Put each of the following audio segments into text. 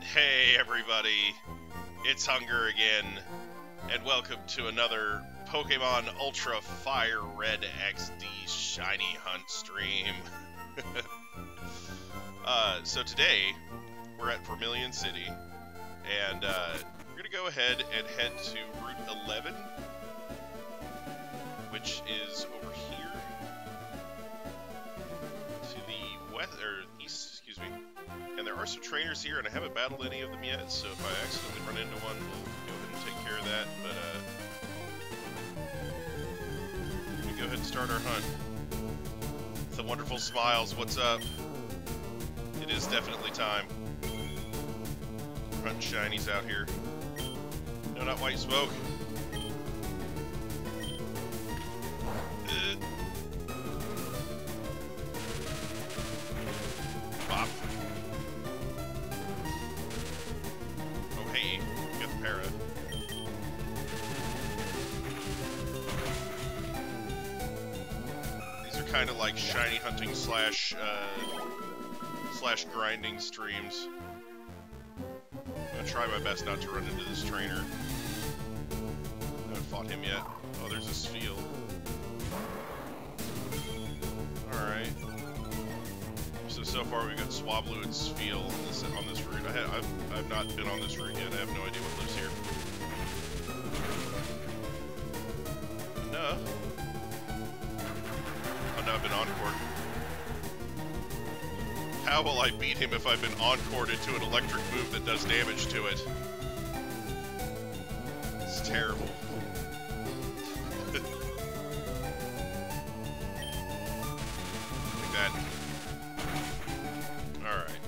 Hey everybody, it's Hunger again, and welcome to another Pokemon Ultra Fire Red XD Shiny Hunt stream. So today, we're at Vermilion City, and we're going to go ahead and head to Route 11, which is over here, to the west, or east, excuse me. And there are some trainers here, and I haven't battled any of them yet, so if I accidentally run into one, we'll go ahead and take care of that, but we're going to go ahead and start our hunt. The wonderful smiles, what's up? It is definitely time. We're hunting shinies out here. No, not white smoke. Bop. Oh, hey, we got the para. These are kind of like shiny hunting slash grinding streams. I'm gonna try my best not to run into this trainer. I haven't fought him yet. Oh, there's this field. Alright. So far we've got Swablu and Sfeel on this route. I've not been on this route yet. I have no idea what lives here. No. Oh no, I've been encored. How will I beat him if I've been encored into an electric move that does damage to it? It's terrible. Like that. Alright.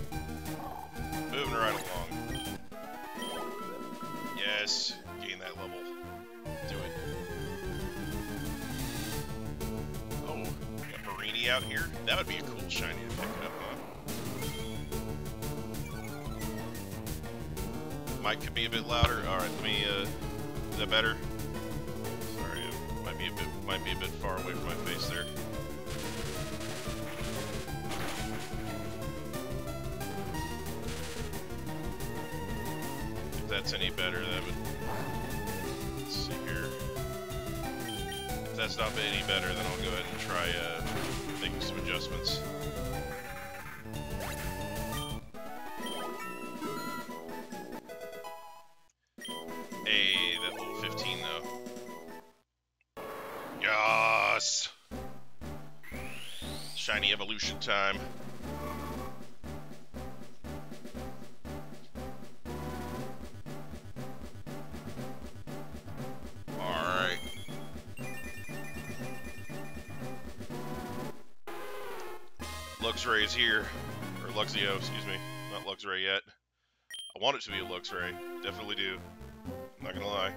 Moving right along. Yes, gain that level. Do it. Oh, got Marini out here? That would be a cool shiny to pick up, huh? Mic could be a bit louder. Alright, let me, is that better? Sorry, it might be a bit far away from my face there. If that's any better, that would... Let's see here. If that's not any better, then I'll go ahead and try, making some adjustments. Hey, that level 15 though. Yes! Shiny evolution time. Alright. Luxray is here. Or Luxio, excuse me. Not Luxray yet. I want it to be a Luxray. Definitely do. Not gonna lie.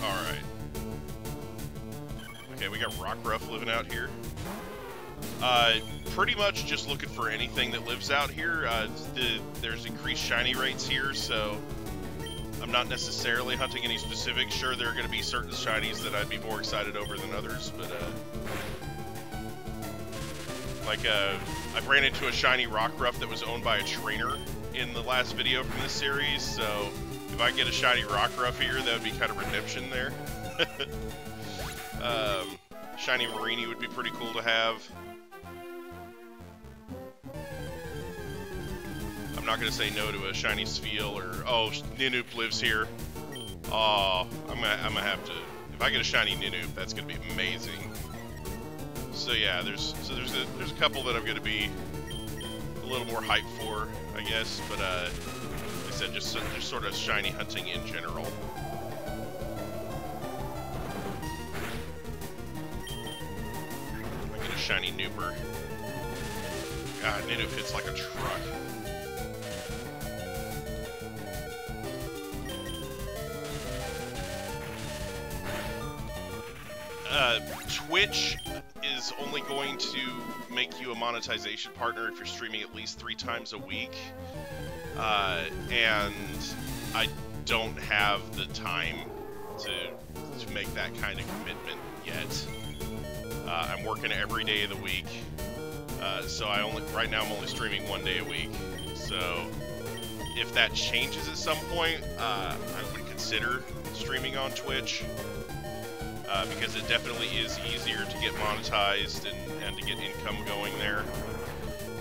Alright. Okay, we got Rockruff living out here. Pretty much just looking for anything that lives out here. There's increased shiny rates here, so I'm not necessarily hunting any specific. Sure, there are going to be certain shinies that I'd be more excited over than others, but I ran into a shiny Rockruff that was owned by a trainer in the last video from this series, so if I get a shiny Rockruff here, that would be kind of redemption there. Shiny Marini would be pretty cool to have. I'm not going to say no to a shiny Sfeel or... Oh, Ninoop lives here. Oh, I'm gonna have to... If I get a shiny Ninoop, that's going to be amazing. So yeah, there's a couple that I'm going to be a little more hyped for, I guess, but like I said, just sort of shiny hunting in general. I get a shiny Nooper. God, Ninoop hits like a truck. Twitch is only going to make you a monetization partner if you're streaming at least 3 times a week. And I don't have the time to make that kind of commitment yet. I'm working every day of the week, so right now I'm only streaming 1 day a week. So if that changes at some point, I would consider streaming on Twitch, because it definitely is easier to get monetized and to get income going there.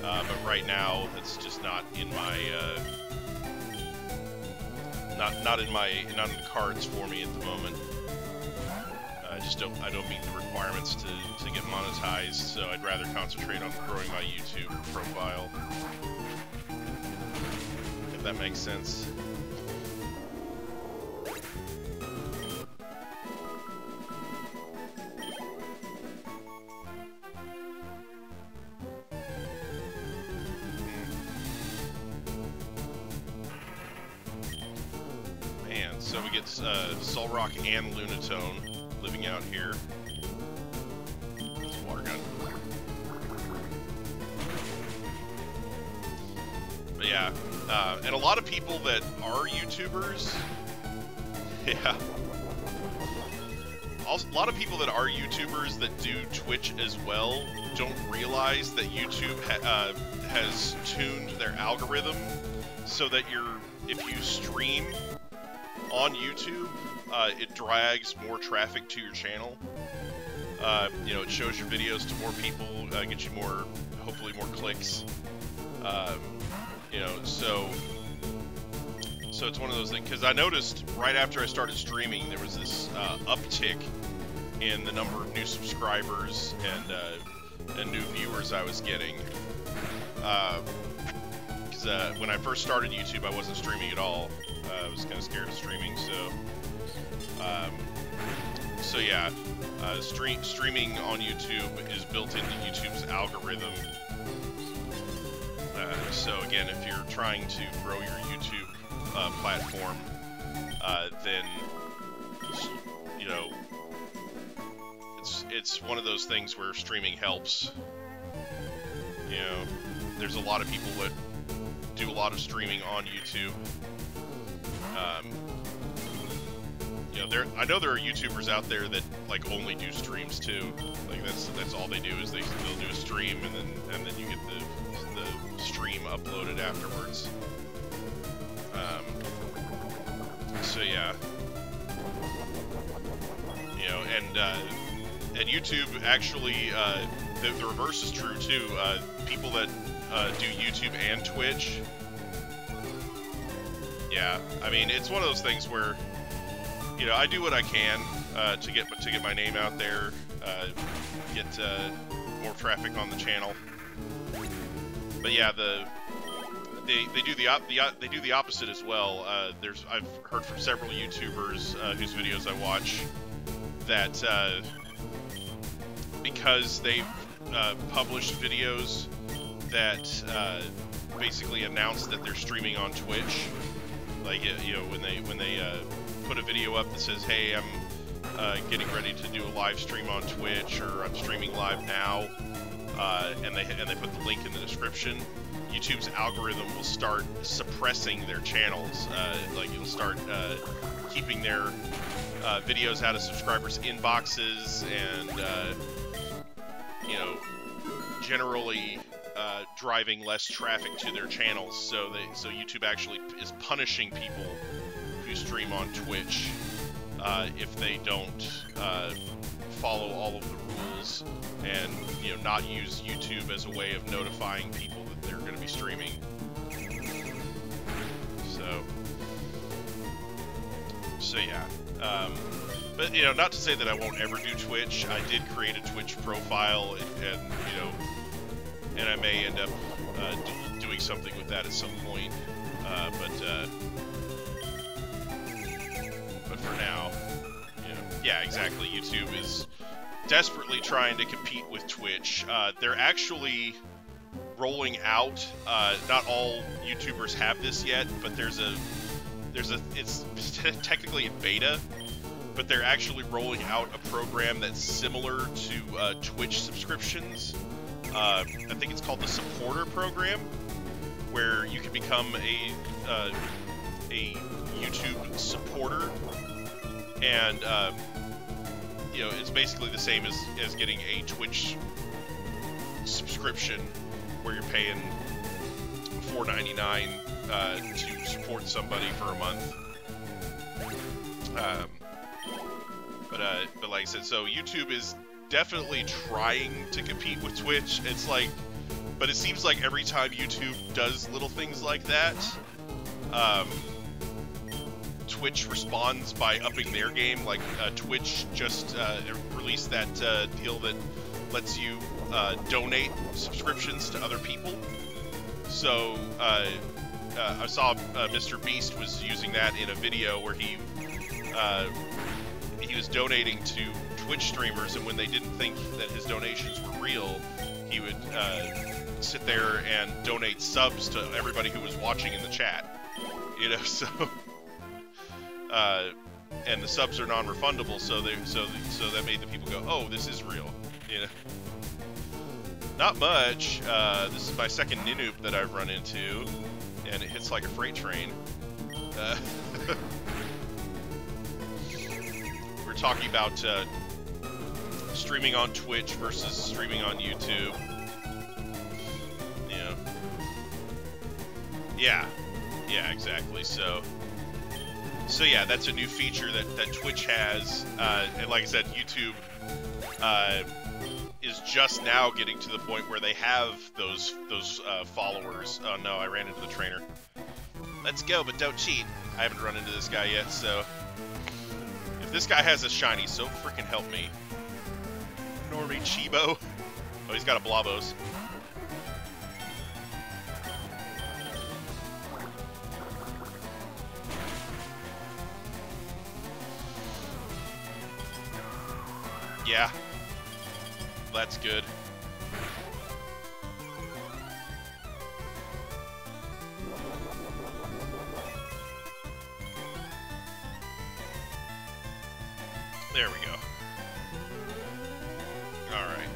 But right now, it's just not in my not in the cards for me at the moment. I don't meet the requirements to get monetized, so I'd rather concentrate on growing my YouTube profile. If that makes sense. Man, so we get Solrock and Lunatone living out here. It's a water gun. But yeah, and a lot of people that are YouTubers, yeah. Also, a lot of people that are YouTubers that do Twitch as well don't realize that YouTube has tuned their algorithm so that if you stream on YouTube, it drags more traffic to your channel. You know, it shows your videos to more people, gets you hopefully more clicks. You know, so it's one of those things, because I noticed right after I started streaming, there was this uptick in the number of new subscribers and new viewers I was getting. Because when I first started YouTube, I wasn't streaming at all. I was kind of scared of streaming, so yeah, streaming on YouTube is built into YouTube's algorithm. So again, if you're trying to grow your YouTube platform, then you know, it's one of those things where streaming helps. You know, there's a lot of people that do a lot of streaming on YouTube. You know, I know there are YouTubers out there that like only do streams too. Like that's all they do is they'll do a stream and then you get the stream uploaded afterwards. So yeah, you know, and YouTube actually the reverse is true too. People that do YouTube and Twitch. Yeah, I mean, it's one of those things where, you know, I do what I can to get my name out there, get more traffic on the channel. But yeah, they do the opposite as well. I've heard from several YouTubers whose videos I watch that because they've published videos that basically announce that they're streaming on Twitch. Like, you know, when they put a video up that says, "Hey, I'm getting ready to do a live stream on Twitch," or "I'm streaming live now," and they put the link in the description, YouTube's algorithm will start suppressing their channels. Like, it'll start keeping their videos out of subscribers' inboxes, and you know, generally driving less traffic to their channels. So YouTube actually is punishing people who stream on Twitch if they don't follow all of the rules and, you know, not use YouTube as a way of notifying people that they're going to be streaming. So yeah. But, you know, not to say that I won't ever do Twitch. I did create a Twitch profile, and you know, and I may end up doing something with that at some point. But for now, you know, yeah, exactly. YouTube is desperately trying to compete with Twitch. They're actually rolling out. Not all YouTubers have this yet, but it's technically in beta. But they're actually rolling out a program that's similar to Twitch subscriptions. I think it's called the Supporter Program, where you can become a YouTube supporter, and you know, it's basically the same as getting a Twitch subscription where you're paying $4.99 to support somebody for a month. But like I said, so YouTube is definitely trying to compete with Twitch. It's like, but it seems like every time YouTube does little things like that, Twitch responds by upping their game. Like Twitch just released that deal that lets you donate subscriptions to other people. So I saw Mr. Beast was using that in a video where he was donating to Twitch streamers, and when they didn't think that his donations were real, he would sit there and donate subs to everybody who was watching in the chat. You know, so and the subs are non-refundable, so that made the people go, oh, this is real. You know, not much. This is my second Ninoop that I've run into, and it hits like a freight train. We're talking about streaming on Twitch versus streaming on YouTube. You know. Yeah, exactly. So yeah, that's a new feature that Twitch has, and like I said, YouTube is just now getting to the point where they have those followers. Oh no, I ran into the trainer. Let's go, but don't cheat. I haven't run into this guy yet, so if this guy has a shiny, so freaking help me. Normie Chibo. Oh, he's got a Blabos. Yeah, that's good. There we go. All right.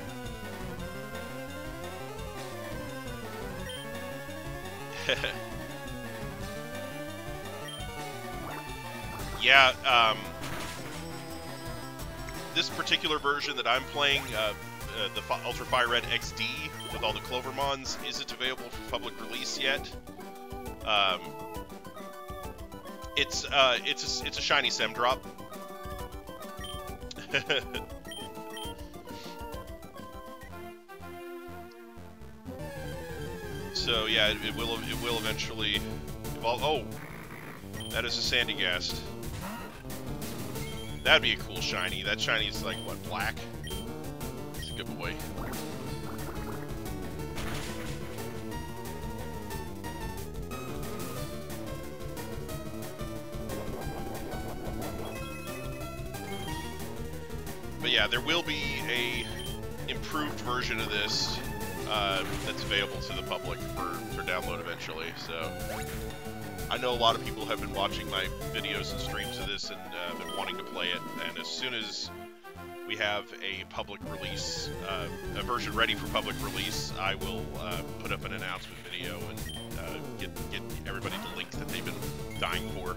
Yeah, this particular version that I'm playing, the Ultra Fire Red XD with all the Clovermons, isn't available for public release yet. It's a shiny Sem drop. So yeah, it will eventually evolve. Oh, that is a Sandygast. That'd be a cool shiny. That shiny is like, what, black? It's a good boy. But yeah, there will be a improved version of this that's available to the public for download eventually. So I know a lot of people have been watching my videos and streams of this and been wanting to play it, and as soon as we have a public release, a version ready for public release, I will put up an announcement video and get everybody the link that they've been dying for.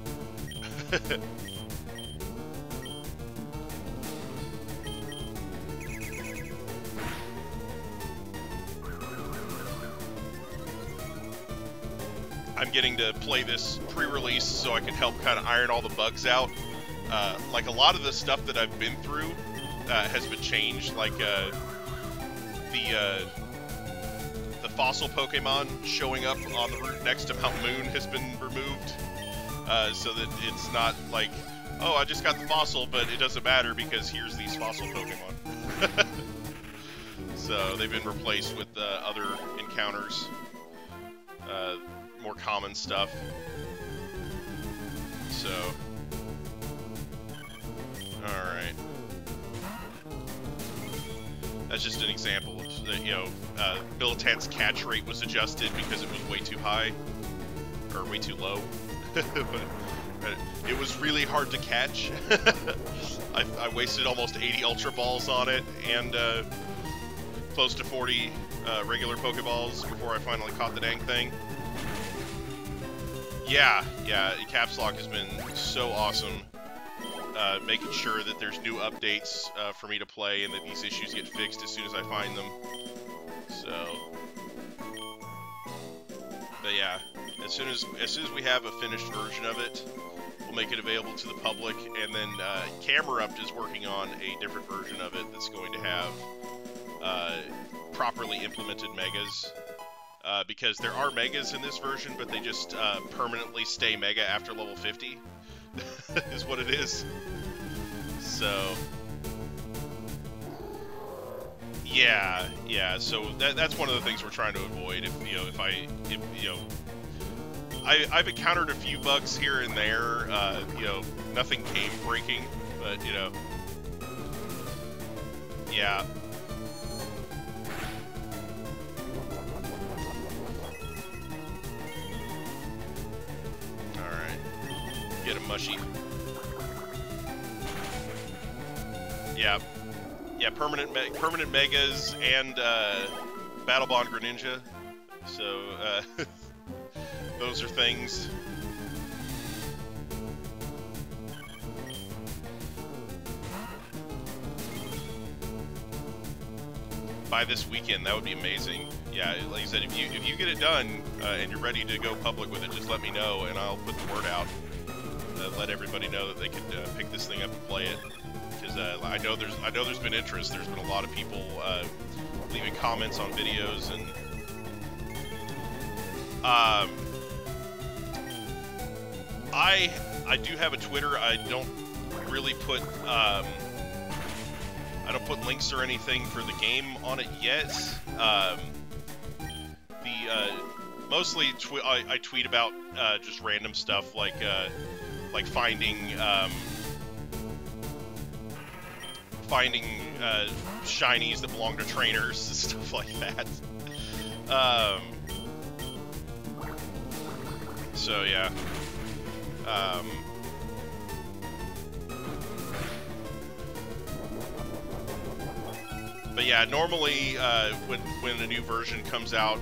I'm getting to play this pre-release so I can help kind of iron all the bugs out. Like a lot of the stuff that I've been through has been changed. Like the fossil Pokemon showing up on the route next to Mount Moon has been removed, so that it's not like, oh, I just got the fossil, but it doesn't matter because here's these fossil Pokemon. So they've been replaced with other encounters. More common stuff. So, alright. That's just an example of, you know, Militant's catch rate was adjusted because it was way too high, or way too low. But it was really hard to catch. I wasted almost 80 Ultra Balls on it, and close to 40 regular Pokeballs before I finally caught the dang thing. Yeah, CAPSLOCK has been so awesome. making sure that there's new updates for me to play and that these issues get fixed as soon as I find them. So, but yeah, as soon as we have a finished version of it, we'll make it available to the public. And then Camerupt is working on a different version of it that's going to have properly implemented megas. Because there are megas in this version, but they just permanently stay mega after level 50, is what it is. So, yeah, so that's one of the things we're trying to avoid. I've encountered a few bugs here and there, nothing game breaking, but, yeah. Get him, Mushy. Yeah, permanent megas and Battle Bond Greninja. So those are things. By this weekend, that would be amazing. Yeah, like I said, if you get it done and you're ready to go public with it, just let me know and I'll put the word out. Let everybody know that they can pick this thing up and play it, because I know there's been interest. There's been a lot of people leaving comments on videos, and I do have a Twitter. I don't really put links or anything for the game on it yet. Mostly I tweet about just random stuff like finding shinies that belong to trainers and stuff like that. So yeah. But yeah, normally when a new version comes out,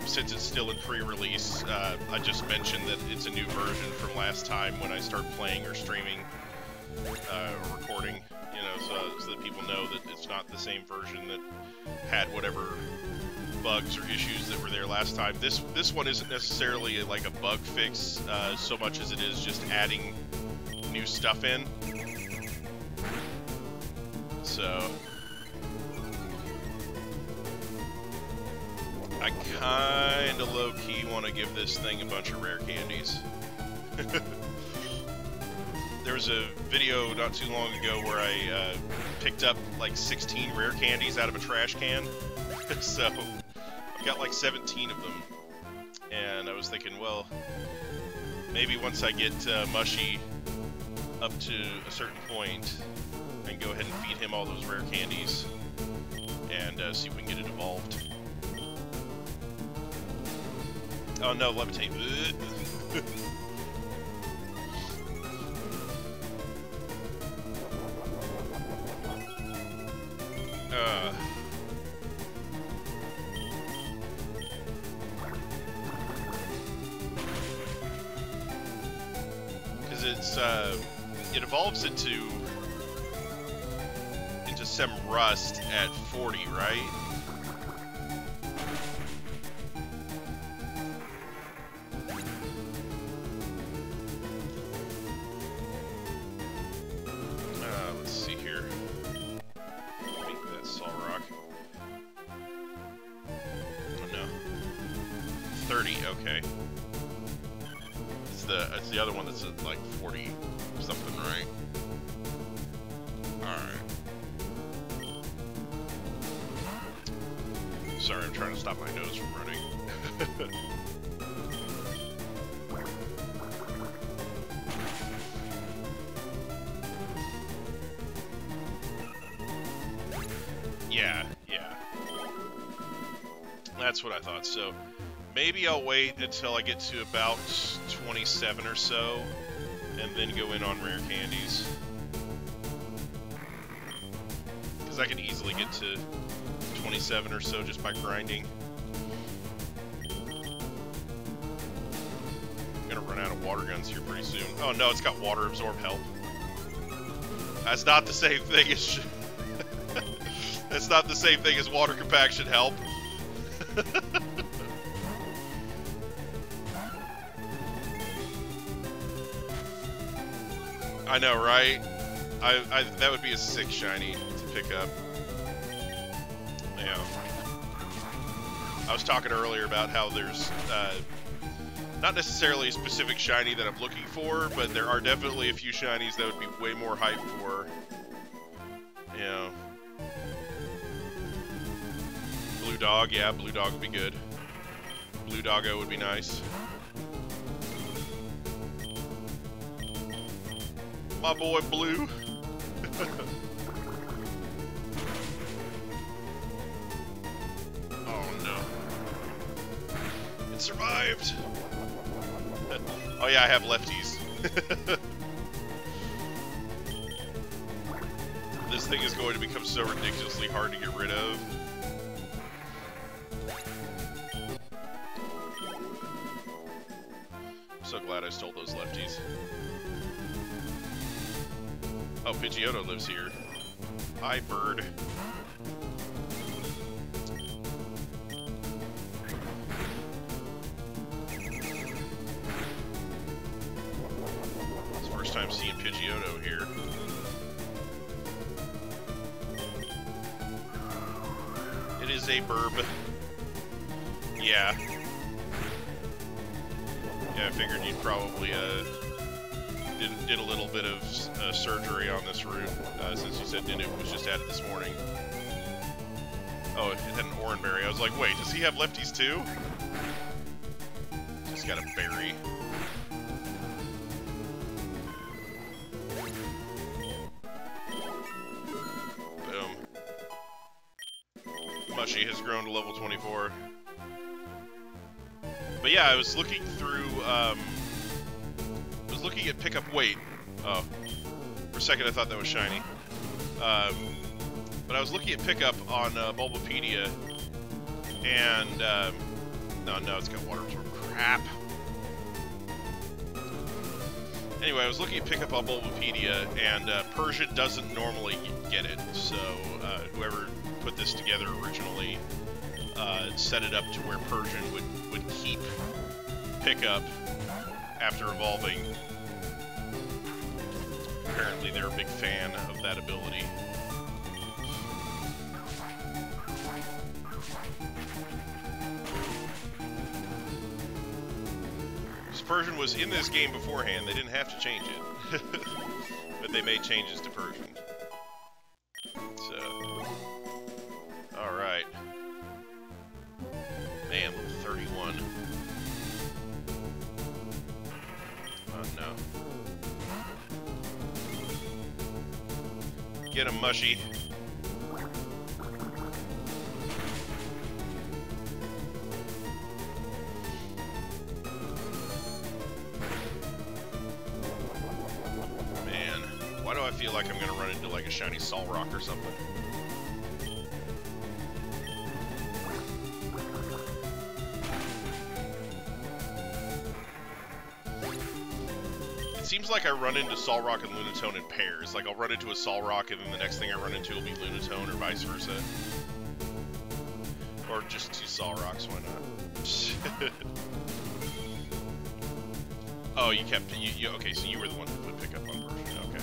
since it's still in pre-release, I just mentioned that it's a new version from last time when I start playing or streaming or recording, so that people know that it's not the same version that had whatever bugs or issues that were there last time. This one isn't necessarily like a bug fix so much as it is just adding new stuff in. So I kinda low-key want to give this thing a bunch of rare candies. There was a video not too long ago where I picked up like 16 rare candies out of a trash can. So I've got like 17 of them. And I was thinking, well, maybe once I get Mushy up to a certain point, I can go ahead and feed him all those rare candies and see if we can get it evolved. Oh no, levitate. Because it evolves into some rust at 40, right? Let's see here. I think that's Solrock. Oh no. 30, okay. It's the other one that's at like 40 something, right? Alright. Sorry, I'm trying to stop my nose from running. Yeah. That's what I thought. So maybe I'll wait until I get to about 27 or so, and then go in on rare candies. Because I can easily get to 27 or so just by grinding. I'm gonna run out of water guns here pretty soon. Oh no, it's got water absorb help. That's not the same thing as... That's not the same thing as water compaction help. I know, right? That would be a sick shiny to pick up. Yeah. I was talking earlier about how there's not necessarily a specific shiny that I'm looking for, but there are definitely a few shinies that would be way more hype for. You know. Blue Dog, yeah, Blue Dog would be good. Blue Doggo would be nice. My boy Blue. Oh no. It survived. Oh yeah, I have lefties. This thing is going to become so ridiculously hard to get rid of. I'm so glad I stole those lefties. Oh, Pidgeotto lives here. Hi, bird. It's the first time seeing Pidgeotto here. It is a burb. Yeah. Yeah, I figured you'd probably, did a little bit of surgery on this route, since you said Ninook was just added this morning. Oh, it had an Oranberry. I was like, wait, does he have lefties too? Just got a berry. Boom. Mushy has grown to level 24. But yeah, I was looking through, looking at pickup weight. Oh, for a second I thought that was shiny. But I was looking at pickup on Bulbapedia, and no, it's got water absorb. Crap. Anyway, I was looking at pickup on Bulbapedia, and Persian doesn't normally get it. So whoever put this together originally set it up to where Persian would keep pickup after evolving. Apparently they're a big fan of that ability. Persian was in this game beforehand. They didn't have to change it. But they made changes to Persian. So... Alright. Man, level 31. Oh no. Get him, Mushy. Man, why do I feel like I'm gonna run into like a shiny Solrock or something? It seems like I run into Solrock and Lunatone in pairs. Like, I'll run into a Solrock, and then the next thing I run into will be Lunatone, or vice versa. Or just two Solrocks, why not? Oh, you kept... okay, so you were the one who put pickup on Persian. Okay.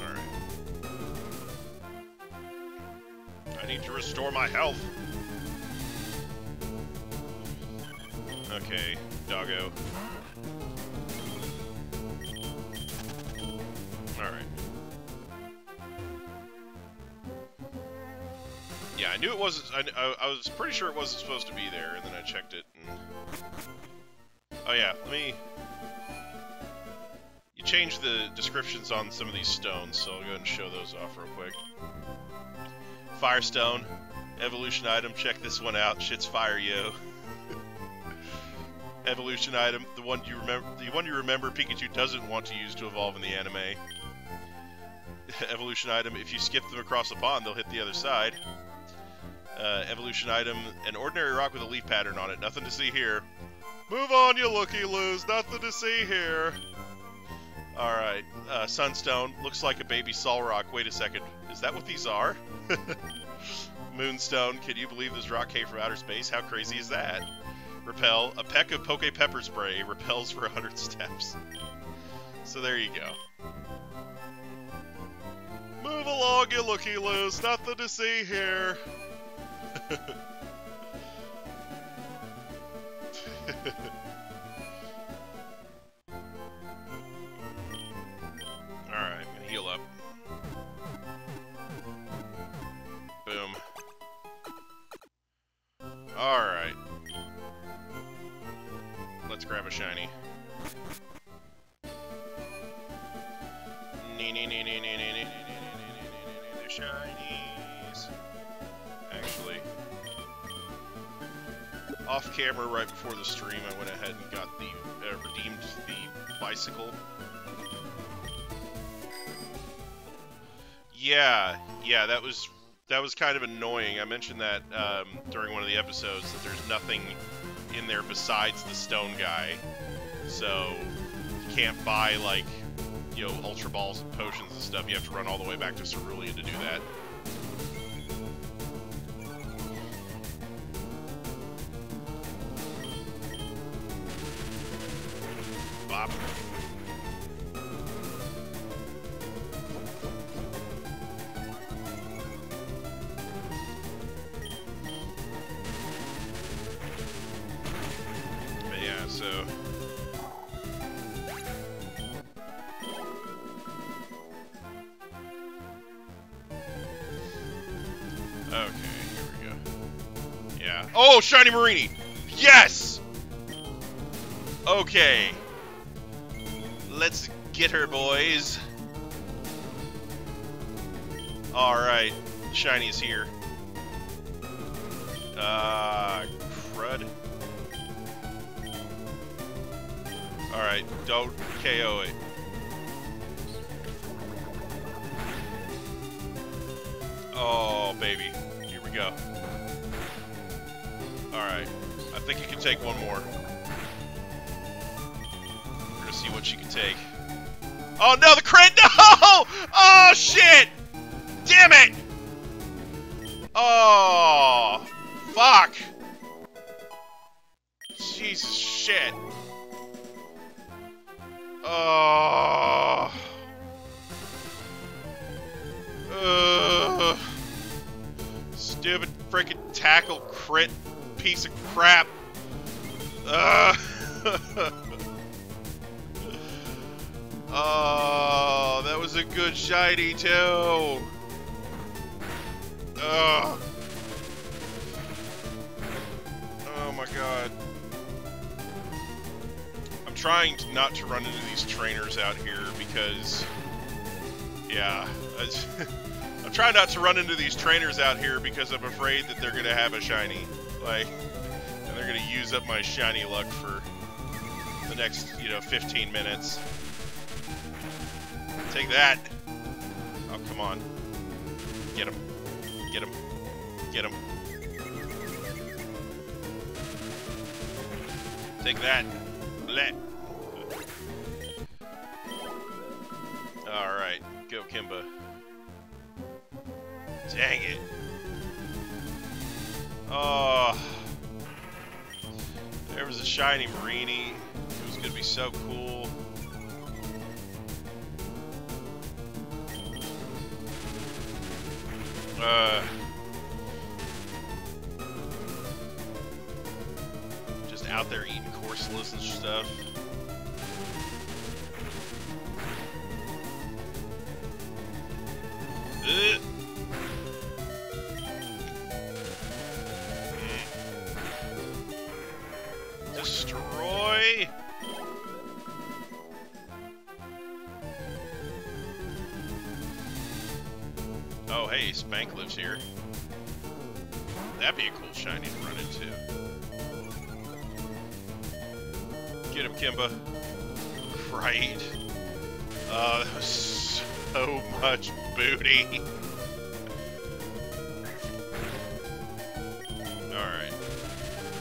Alright. I need to restore my health! Okay, doggo. Alright. Yeah, I knew it wasn't... I was pretty sure it wasn't supposed to be there, and then I checked it, and... Oh yeah, let me... You changed the descriptions on some of these stones, so I'll go ahead and show those off real quick. Firestone. Evolution item, check this one out. Shit's fire, yo. Evolution item, the one you remember Pikachu doesn't want to use to evolve in the anime. Evolution item, if you skip them across the pond, they'll hit the other side. Evolution item, an ordinary rock with a leaf pattern on it. Nothing to see here. Move on, you looky-loos. Nothing to see here. Alright, Sunstone. Looks like a baby Solrock. Wait a second. Is that what these are? Moonstone. Can you believe this rock came from outer space? How crazy is that? Repel. A peck of Poke Pepper Spray repels for 100 steps. So there you go. Move along, you looky loose. Nothing to see here. Alright, I'm gonna heal up. Boom. Alright. Let's grab a shiny. The shinies. Actually, off camera right before the stream, I went ahead and got the redeemed the bicycle. Yeah, that was kind of annoying. I mentioned that during one of the episodes that there's nothing in there besides the stone guy, so you can't buy like, you know, Ultra Balls and potions and stuff. You have to run all the way back to Cerulean to do that. Bop. But yeah, so... Okay, here we go. Yeah. Oh, Shiny Marini! Yes! Okay. Let's get her, boys. Alright. Shiny's here. Crud. Alright, don't KO it. Oh, baby. Here we go. Alright. I think you can take one more. We're gonna see what she can take. Oh, no! The crit! No! Oh, shit! Damn it! Oh! Fuck! Jesus shit. Oh... Stupid freaking tackle crit piece of crap. Oh, that was a good shiny too. Oh my god. I'm trying not to run into these trainers out here because, yeah, I'm trying not to run into these trainers out here because I'm afraid that they're gonna have a shiny, like, and they're gonna use up my shiny luck for the next, 15 minutes. Take that! Oh, come on. Get him. Get him. Get him. Take that. Bleh. Alright, go Kimba. Dang it. Oh. There was a shiny Marini. It was gonna be so cool. Just out there eating Corsolas and stuff. Destroy! Oh, hey, Spank lives here. That'd be a cool shiny to run into. Get him, Kimba. Right. That was so much booty. Alright.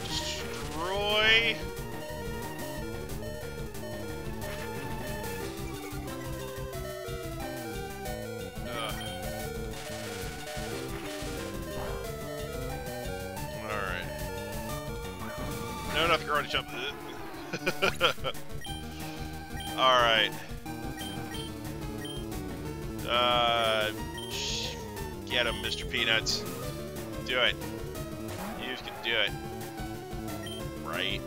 Destroy. karate chop. Alright. Get him, Mr. Peanuts. Do it. You can do it. Right?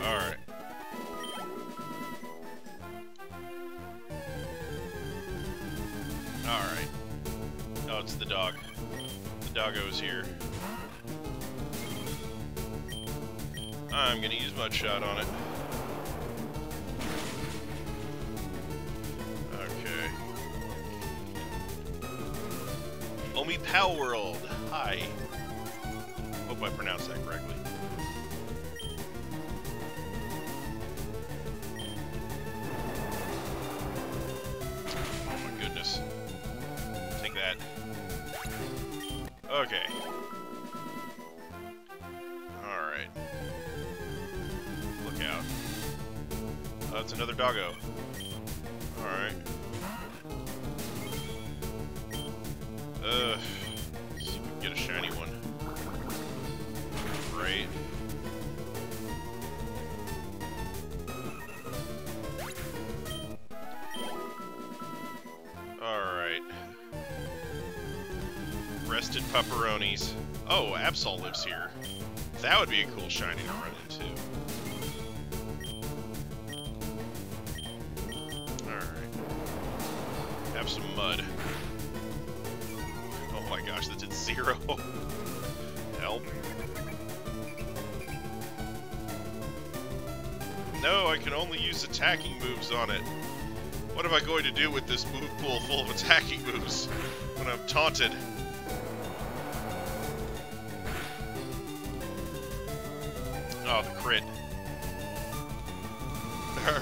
Alright. Alright. Oh, it's the dog. The doggo is here. I'm gonna use Mud Shot on it. Okay. Omi Pow World. Hi. Hope I pronounced that correctly. Oh my goodness. Take that. Okay. Alright. Look out. Oh, it's another doggo. Alright. See if we can get a shiny one. Great. Alright. Rested pepperonis. Oh, Absol lives here. That would be a cool shiny to run into. Alright. Have some mud. Oh my gosh, that did 0. Help. No, I can only use attacking moves on it. What am I going to do with this move pool full of attacking moves when I'm taunted? Oh, the crit.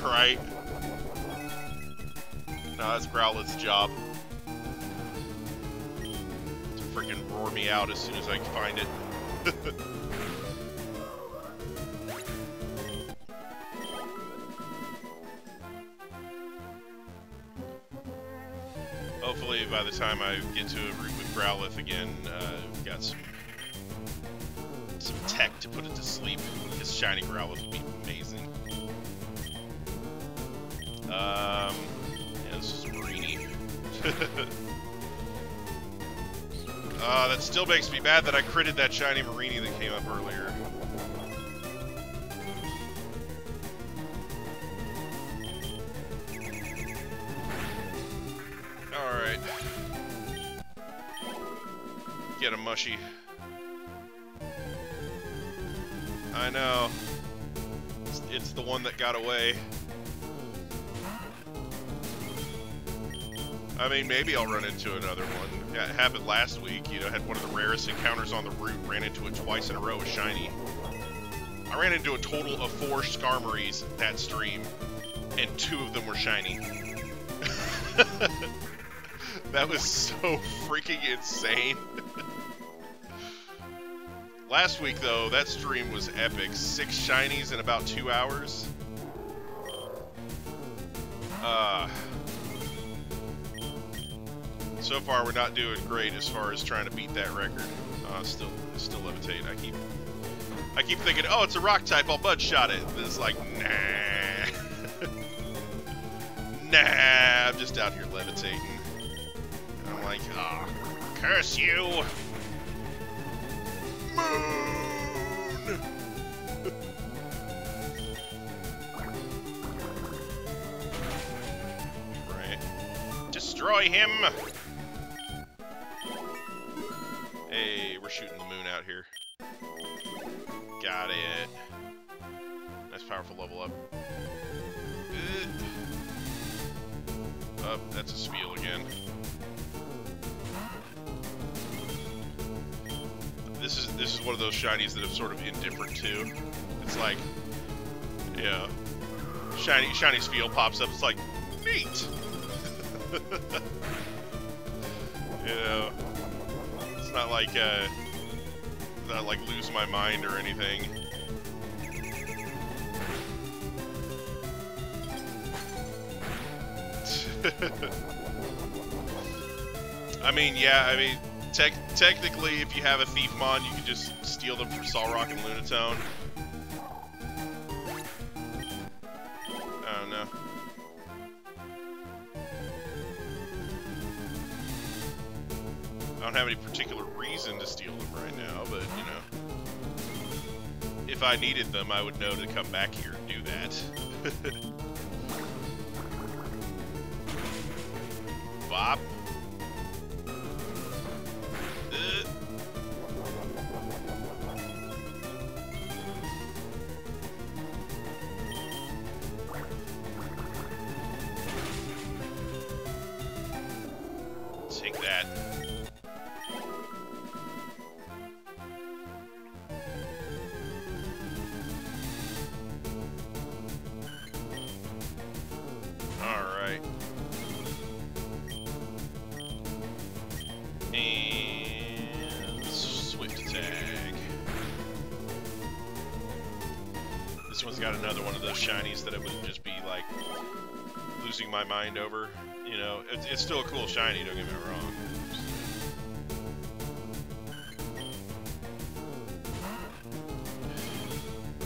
Alright. No, that's Growlithe's job. To freaking roar me out as soon as I can find it. Hopefully, by the time I get to a route with Growlithe again, we've got some tech to put it to sleep. This shiny Growlithe would be amazing. Yeah, this is a Marini. That still makes me mad that I critted that shiny Marini that came up earlier. Alright. Get him, Mushy. I know. It's the one that got away. I mean, maybe I'll run into another one. Yeah, it happened last week. You know, had one of the rarest encounters on the route. Ran into it twice in a row with shiny. I ran into a total of 4 Skarmories that stream, and 2 of them were shiny. That was so freaking insane. Last week, though, that stream was epic. 6 shinies in about 2 hours. So far, we're not doing great as far as trying to beat that record. Still levitate. I keep thinking, oh, it's a rock type. I'll Mud Shot it. And it's like, nah, nah. I'm just out here levitating. And I'm like, ah, oh, curse you, moon. Right. Destroy him. Hey, we're shooting the moon out here. Got it. Nice powerful level up. Oh, that's a Spiel again. This is one of those shinies that I'm sort of indifferent to. It's like, yeah, shiny Spiel pops up. It's like, neat. You know. Not like lose my mind or anything. I mean, yeah, I mean, Technically, if you have a Thief Mon, you can just steal them from Solrock and Lunatone. I don't know. I don't have any particular reason to steal them right now, but, you know. If I needed them, I would know to come back here and do that. Bop. Take that. Alright. And swift attack. This one's got another one of those shinies that I wouldn't just be like losing my mind over. You know, it's still a cool shiny, don't get me wrong.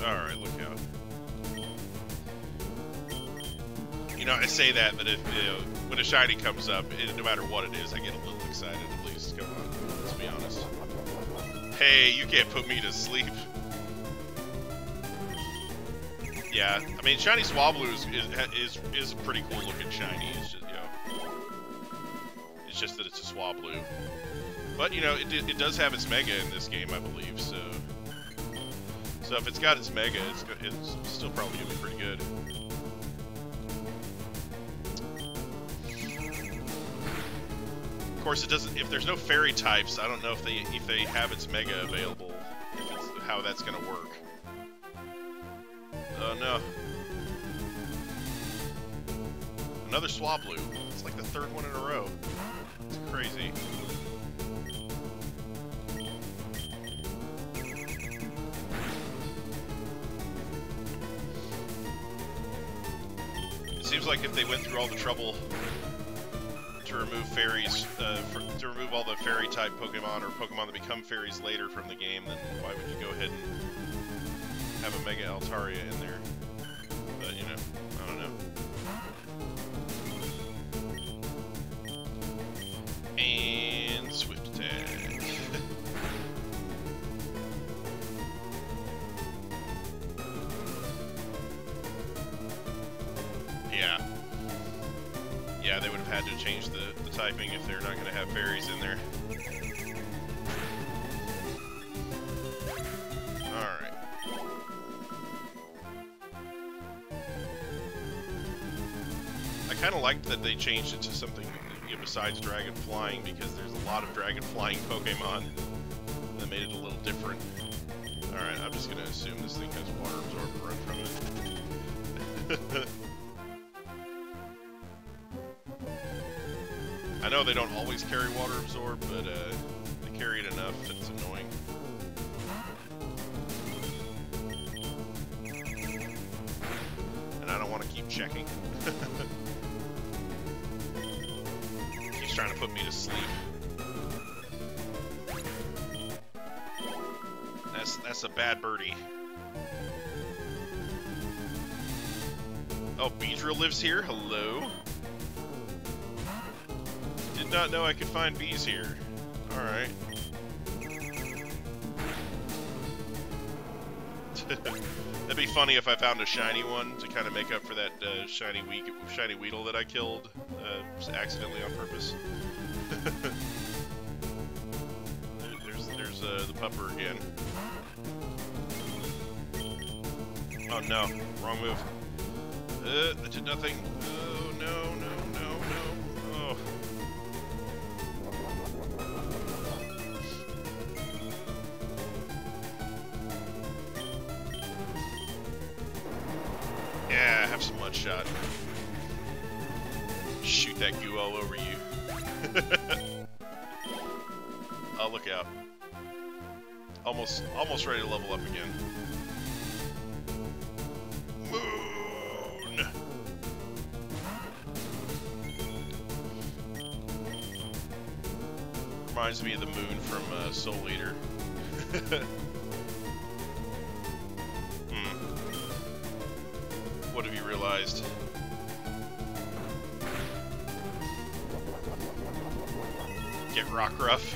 Alright, look out. You know, I say that, but if, you know, when a shiny comes up, no matter what it is, I get a little excited at least. Come on, let's be honest. Hey, you can't put me to sleep. Yeah, I mean, shiny Swablu is a pretty cool looking shiny. It's just, you know, it's just that it's a Swablu. But, you know, it does have its Mega in this game, I believe, so if it's got its Mega, it's still probably gonna be pretty good. Of course, it doesn't. If there's no fairy types, I don't know if they have its Mega available. If it's how that's gonna work. Oh no! Another Swablu. It's like the third one in a row. It's crazy. It seems like if they went through all the trouble to remove fairies, to remove all the fairy-type Pokemon or Pokemon that become fairies later from the game, then why would you go ahead and have a Mega Altaria in there? But, you know, I don't know. And swift attack. Yeah. Yeah, they would have had to change the typing if they're not going to have fairies in there. Alright. I kind of liked that they changed it to something, you know, besides dragon flying, because there's a lot of dragon flying Pokemon that made it a little different. Alright, I'm just going to assume this thing has water absorb and run from it. I know they don't always carry water absorb, but they carry it enough that it's annoying. And I don't want to keep checking. He's trying to put me to sleep. That's a bad birdie. Oh, Beedrill lives here? Hello? Did not know I could find bees here. Alright. That'd be funny if I found a shiny one to kind of make up for that shiny Weedle that I killed accidentally on purpose. There's the pupper again. Oh no, wrong move. That did nothing. Oh no, no, no, no. Oh. Yeah, have some mud shot. Shoot that goo all over you. Oh, look out. Almost ready to level up again. Moon! Come reminds me of the moon from Soul Eater. What have you realized? Get rock rough.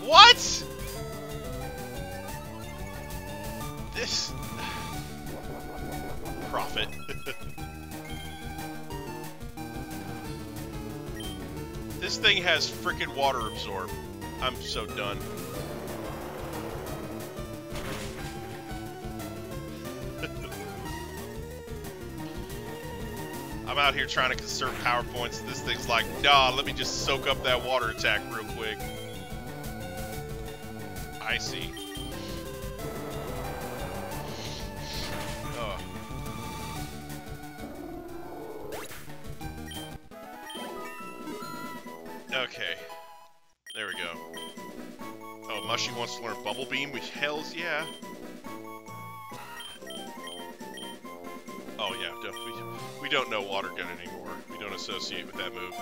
What? This profit. This thing has frickin' water absorb. I'm so done. I'm out here trying to conserve power points, and this thing's like, nah, let me just soak up that water attack real quick. I see. Oh. Okay. There we go. Oh, Mushy wants to learn Bubble Beam? Hells yeah. Oh yeah, we don't know Water Gun anymore. We don't associate with that move.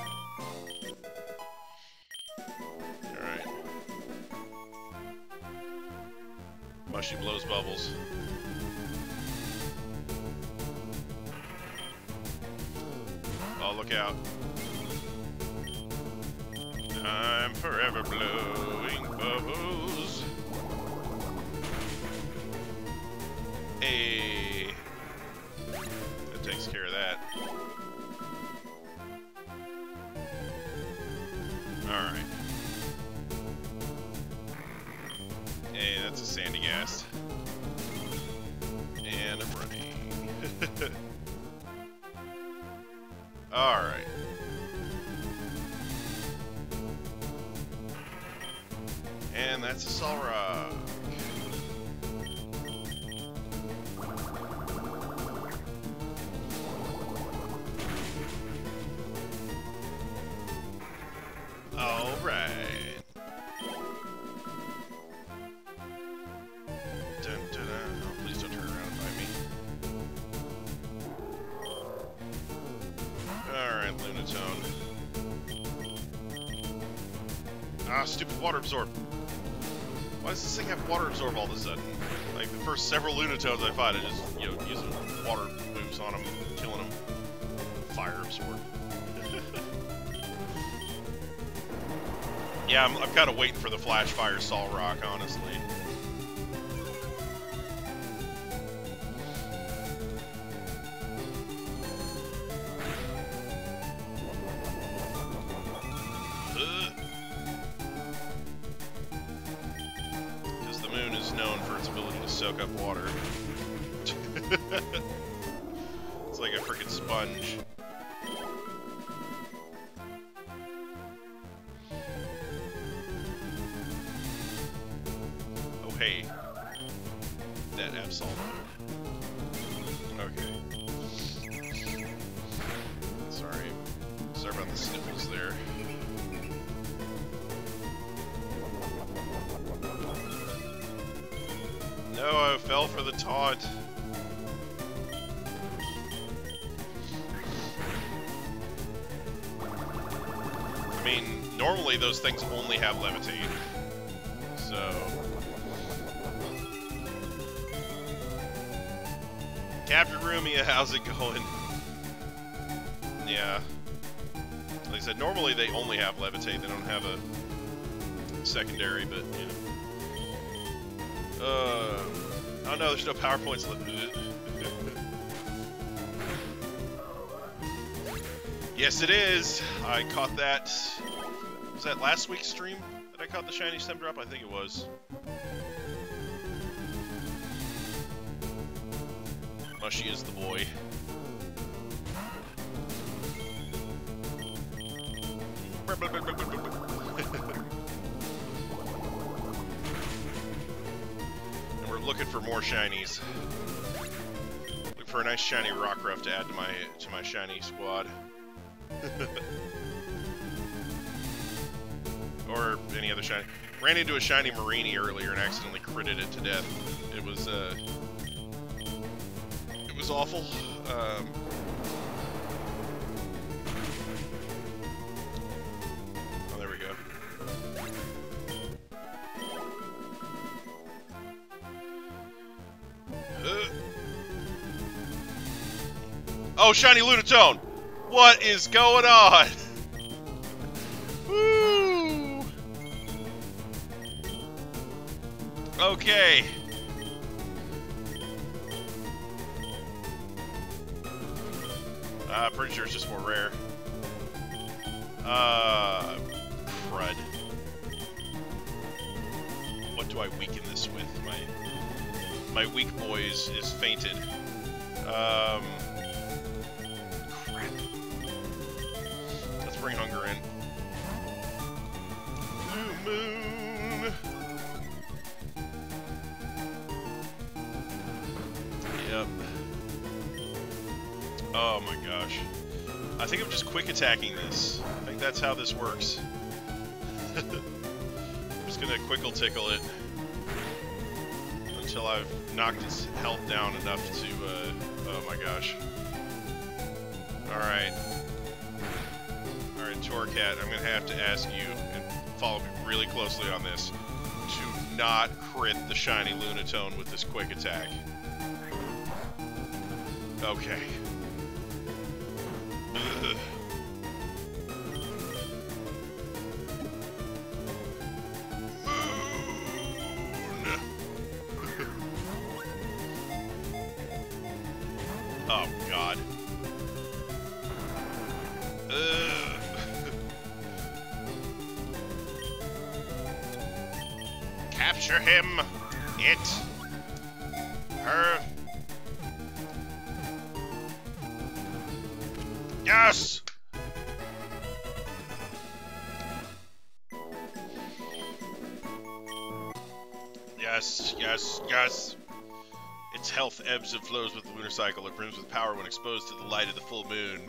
Alright. Mushy blows bubbles. Oh, look out. I'm forever blowing bubbles. Hey. That takes care of that. Alright. Hey, that's a sandy gas. And I'm running. Alright. And that's a Sol Rock. Alright. Dun, dun, dun. Oh, please don't turn around and find me. Alright, Lunatone. Ah, stupid water absorb. Why does this thing have water absorb all of a sudden? Like, the first several Lunatones I fight, I just, you know, using water moves on them, killing them. Fire absorb. Yeah, I'm kind of waiting for the Flash Fire Sol Rock, honestly. Because the moon is known for its ability to soak up water. It's like a freaking sponge. Hey, that Absol. Okay. Sorry about the sniffles there. No, I fell for the taunt. I mean, normally those things only have levitate, so. Captain Rumia, how's it going? Yeah. Like I said, normally they only have levitate, they don't have a secondary, but, you know. Oh no, there's no power points left. Yes, it is! I caught that. Was that last week's stream that I caught the shiny stem drop? I think it was. Mushy is the boy. And we're looking for more shinies. Looking for a nice shiny Rockruff to add to my shiny squad. Or any other shiny. Ran into a shiny Marini earlier and accidentally critted it to death. It was awful. Oh, there we go. Oh, shiny Lunatone! What is going on? Woo! Okay. Pretty sure it's just more rare. Crud. What do I weaken this with? My weak boy is fainted. Crap. Let's bring hunger in. Blue moon. Yep. Oh my gosh. I think I'm just quick attacking this. I think that's how this works. I'm just gonna quickle tickle it until I've knocked its health down enough to, oh my gosh. Alright. Alright, Torcat, I'm gonna have to ask you, and follow me really closely on this, to not crit the shiny Lunatone with this quick attack. Okay. Ugh. Oh, God. Capture him! It! Her! Yes! Yes, yes, yes! Its health ebbs and flows with the lunar cycle. It brims with power when exposed to the light of the full moon.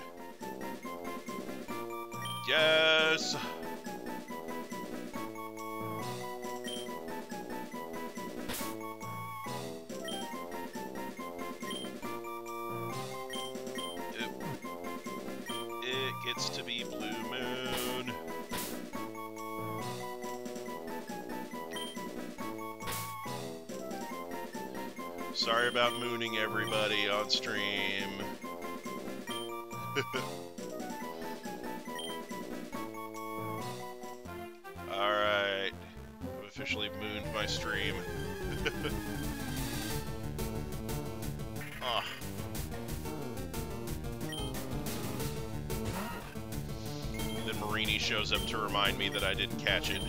Yes! It gets to be blue moon. Sorry about mooning everybody on stream. Alright. I've officially mooned my stream. Ah. Then Marini shows up to remind me that I didn't catch it.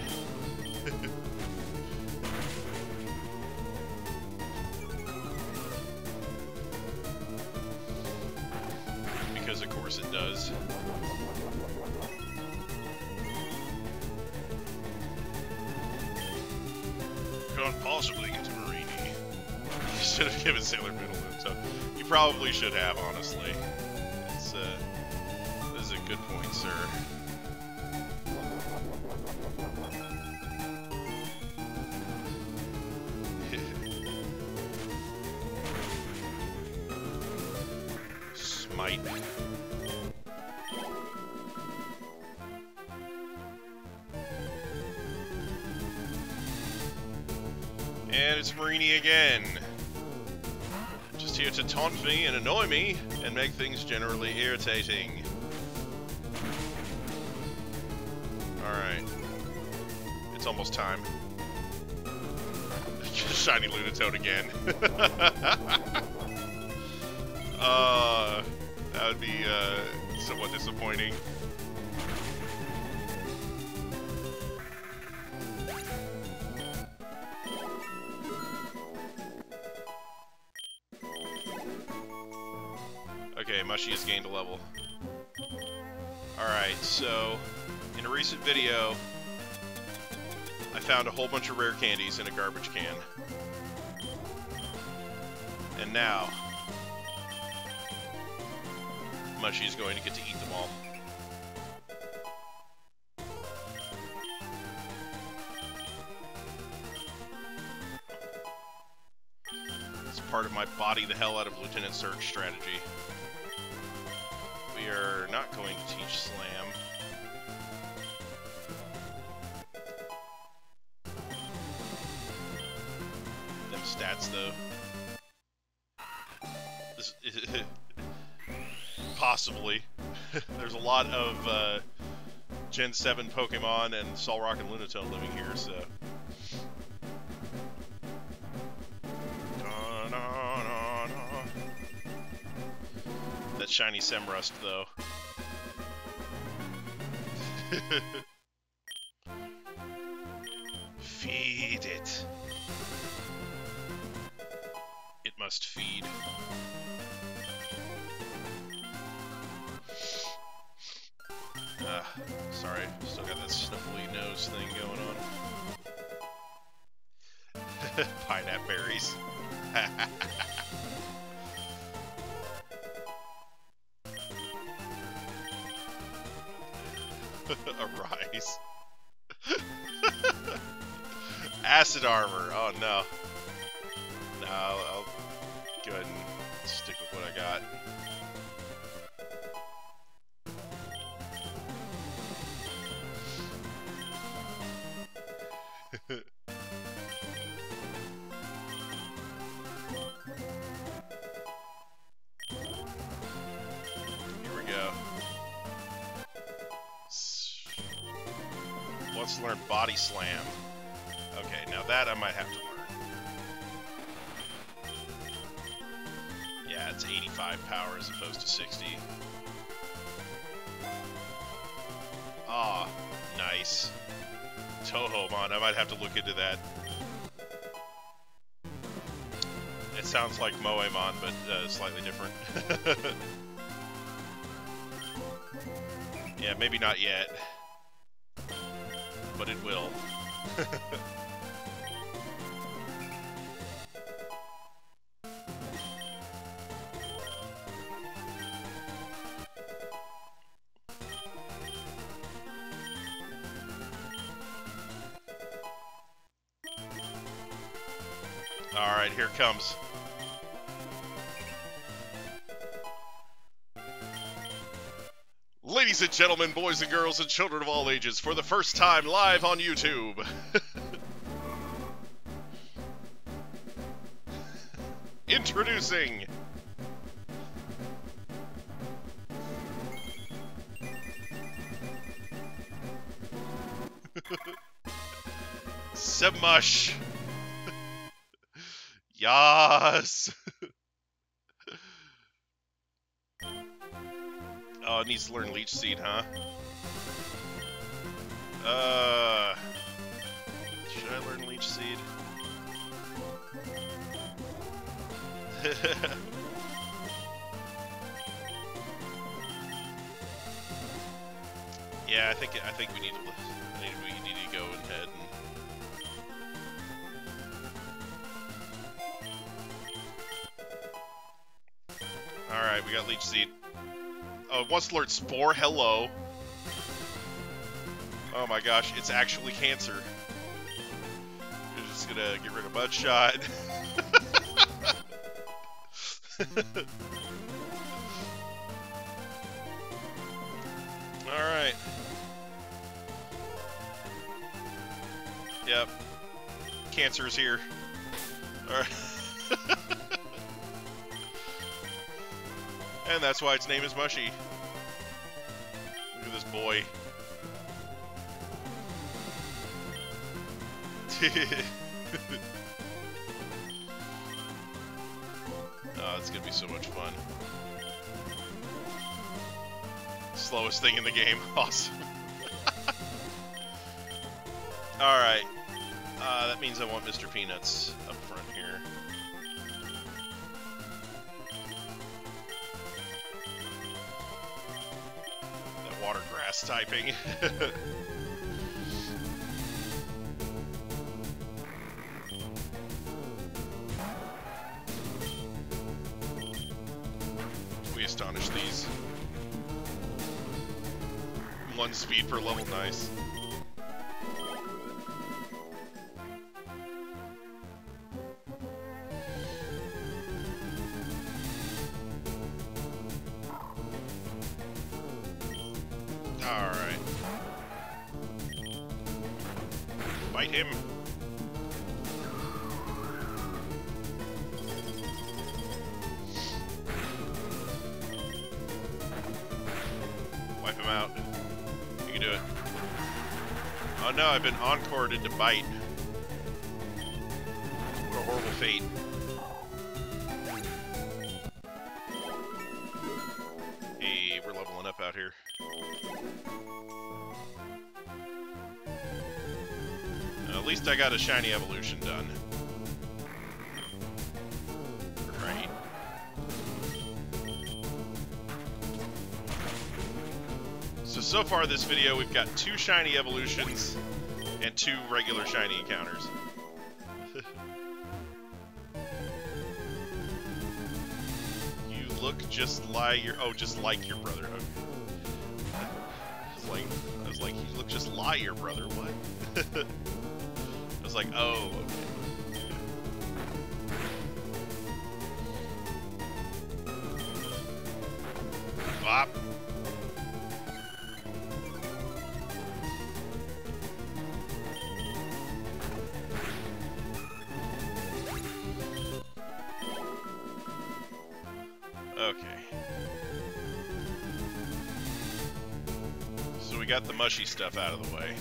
Because of course it does. Can't possibly get to Marini. You should have given Sailor Moon a loop, so you probably should have, honestly. It's this is a good point, sir. Smite. And it's Marini again. Just here to taunt me and annoy me and make things generally irritating. Alright. It's almost time. Shiny Lunatone again. That would be somewhat disappointing. Okay, Mushy has gained a level. Alright, so in a recent video, I found a whole bunch of rare candies in a garbage can. And now, Mushy is going to get to eat them all. It's part of my body the hell out of Lieutenant Surge strategy. are not going to teach Slam. Them stats, though. This, possibly. There's a lot of Gen 7 Pokemon and Solrock and Lunatone living here, so... That shiny Semrust, though. Feed it. It must feed. Sorry, still got that snuffly nose thing going on. Pineapple berries. Arise. Acid armor. Oh no. No, I'll go ahead and stick with what I got. Here we go. Wants to learn Body Slam. Okay, now that I might have to learn. Yeah, it's 85 power as opposed to 60. Ah, nice. Tohomon, I might have to look into that. It sounds like Moemon, but slightly different. Yeah, maybe not yet. But it will. Alright, here it comes. Ladies and gentlemen, boys and girls, and children of all ages, for the first time live on YouTube. Introducing... Semush. Yas. Oh, it needs to learn Leech Seed, huh? Should I learn Leech Seed? Yeah, I think we need to go ahead and... Alright, we got Leech Seed. Oh, it wants to learn Spore. Hello. Oh my gosh, it's actually cancer. We're just gonna get rid of Mudshot. Alright. Yep. Cancer's here. Alright. And that's why its name is Mushy. Look at this boy. Oh, it's gonna be so much fun. Slowest thing in the game. Awesome. Alright. That means I want Mr. Peanuts up front here. That water grass typing. We astonish these. 1 speed per level, nice. Alright. Fight him. Wipe him out. You can do it. Oh no, I've been encored into bite. What a horrible fate. Hey, we're leveling up out here. At least I got a shiny evolution done. Right. So far this video, we've got 2 shiny evolutions and 2 regular shiny encounters. You look just like your... Oh, just like your brother. Okay. I was like, you look just like your brother. What? I was like, oh, okay. Bop. Okay. So we got the mushy stuff out of the way.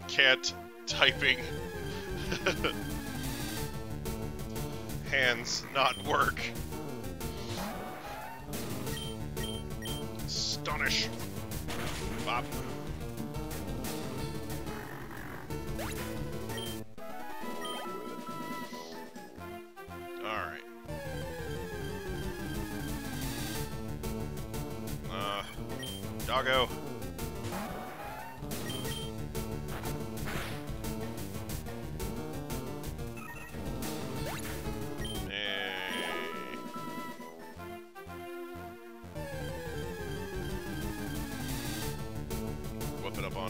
Can't typing. Hands not work. Astonish. Bop. Alright. Doggo.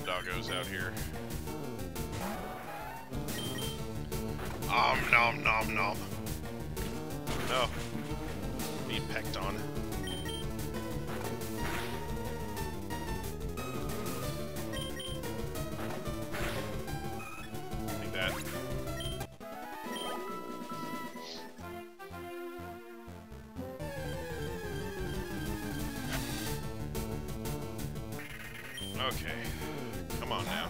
Doggos out here. Nom nom nom. No. Being pecked on. Like that. Okay. Come on now.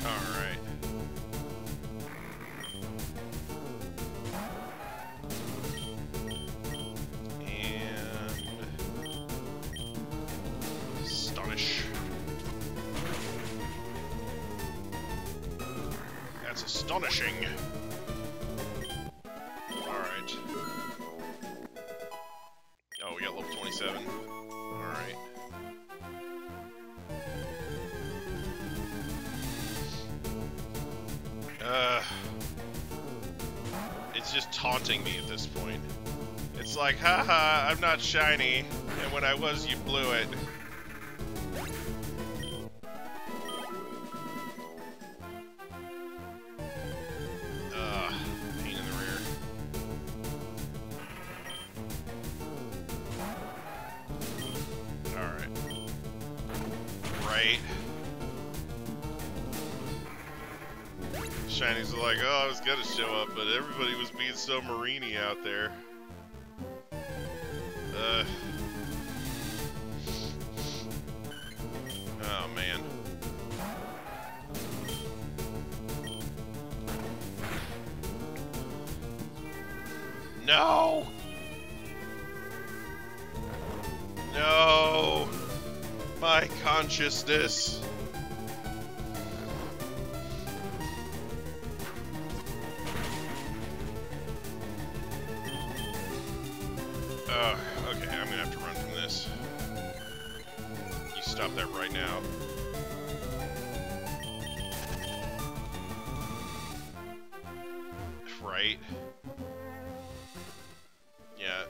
All right. And astonish. That's astonishing. Alright. Oh, we got level 27. Alright. It's just taunting me at this point. It's like, haha, I'm not shiny, and when I was, you blew it. Pain in the rear. Alright. Right. Shinies are like, oh, I was gonna show up, but everybody was being so marine-y out there. Oh, man. No! No! My consciousness! Okay, I'm gonna have to run from this. You stop that right now. right? Yeah.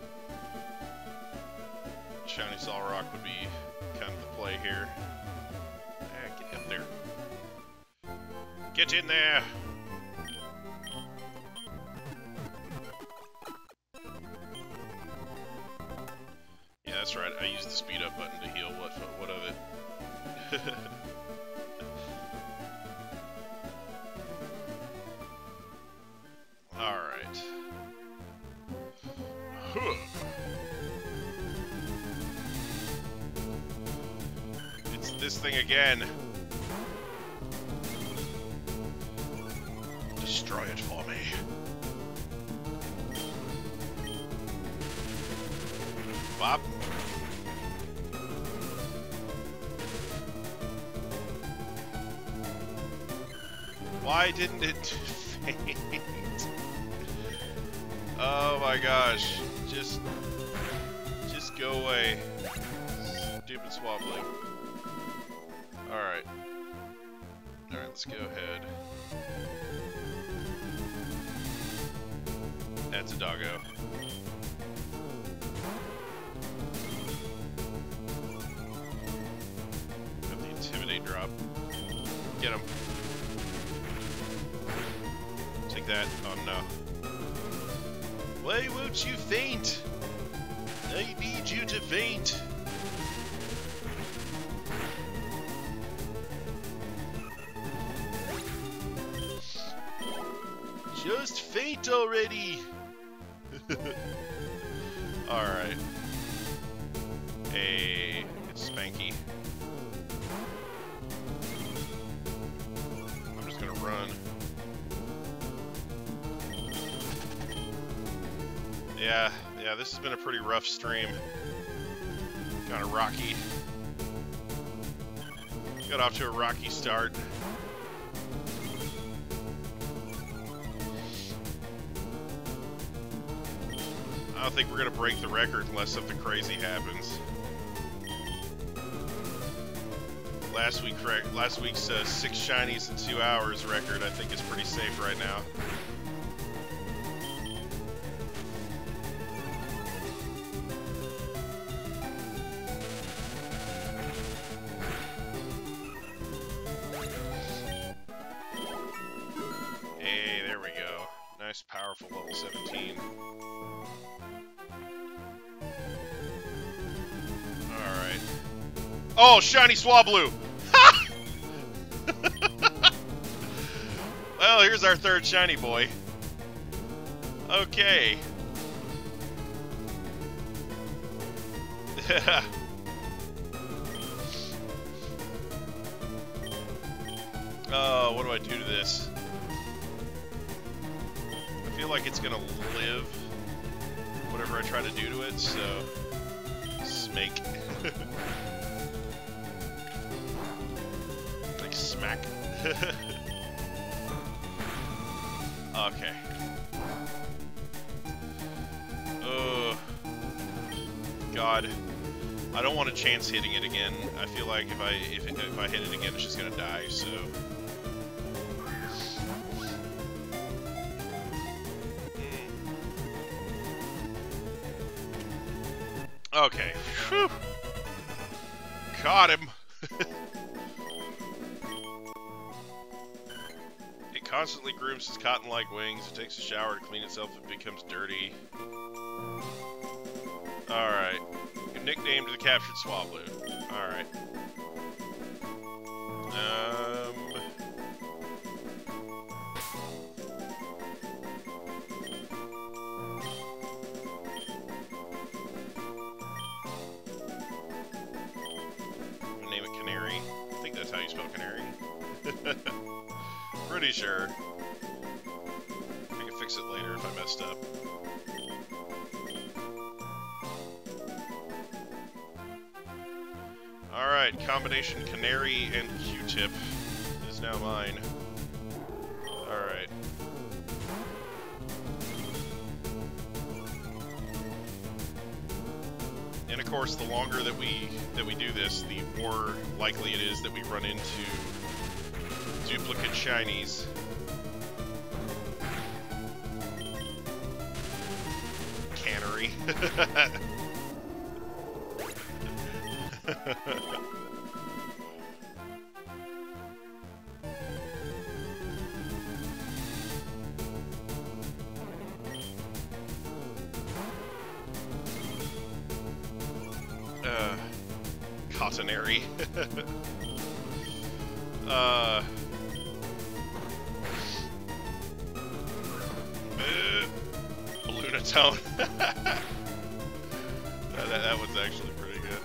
Shiny Solrock would be kind of the play here. Get up there. Get in there! Yeah, that's right. I used the speed up button to heal. What of it? Alright. It's this thing again. Destroy it for me. Bop. Why didn't it faint? Oh my gosh. Just go away. Stupid Swablu. Alright. Alright, let's go ahead. That's a doggo. Got the Intimidate drop. Get him. Take that. Oh no. Why won't you faint? I need you to faint. Just faint already. Alright. Hey, it's Spanky. I'm just gonna run. Yeah, this has been a pretty rough stream. Kind of rocky. Got off to a rocky start. I don't think we're gonna break the record unless something crazy happens. Last week's 6 shinies in 2 hours record, I think, is pretty safe right now. Hey, there we go. Nice, powerful level 17. Alright. Oh, shiny Swablu! Ha! Well, here's our third shiny boy. Okay. Oh, what do I do to this? I feel like it's gonna live whatever I try to do to it, so... Smake. Like smack. Okay. Oh God, I don't want to chance hitting it again. I feel like if I hit it again, it's just gonna die. So. Okay. Whew. Caught him. It constantly grooms its cotton-like wings. It takes a shower to clean itself and becomes dirty. Alright. Nickname to the captured Swablu. Alright. Name it Canary. I think that's how you spell canary. Pretty sure. I can fix it later if I messed up. Alright, combination Canary and Q-Tip is now mine. Alright. And of course, the longer that we do this, the more likely it is that we run into duplicate shinies. Canary. Cottonary. Ballonatone. that one's actually pretty good.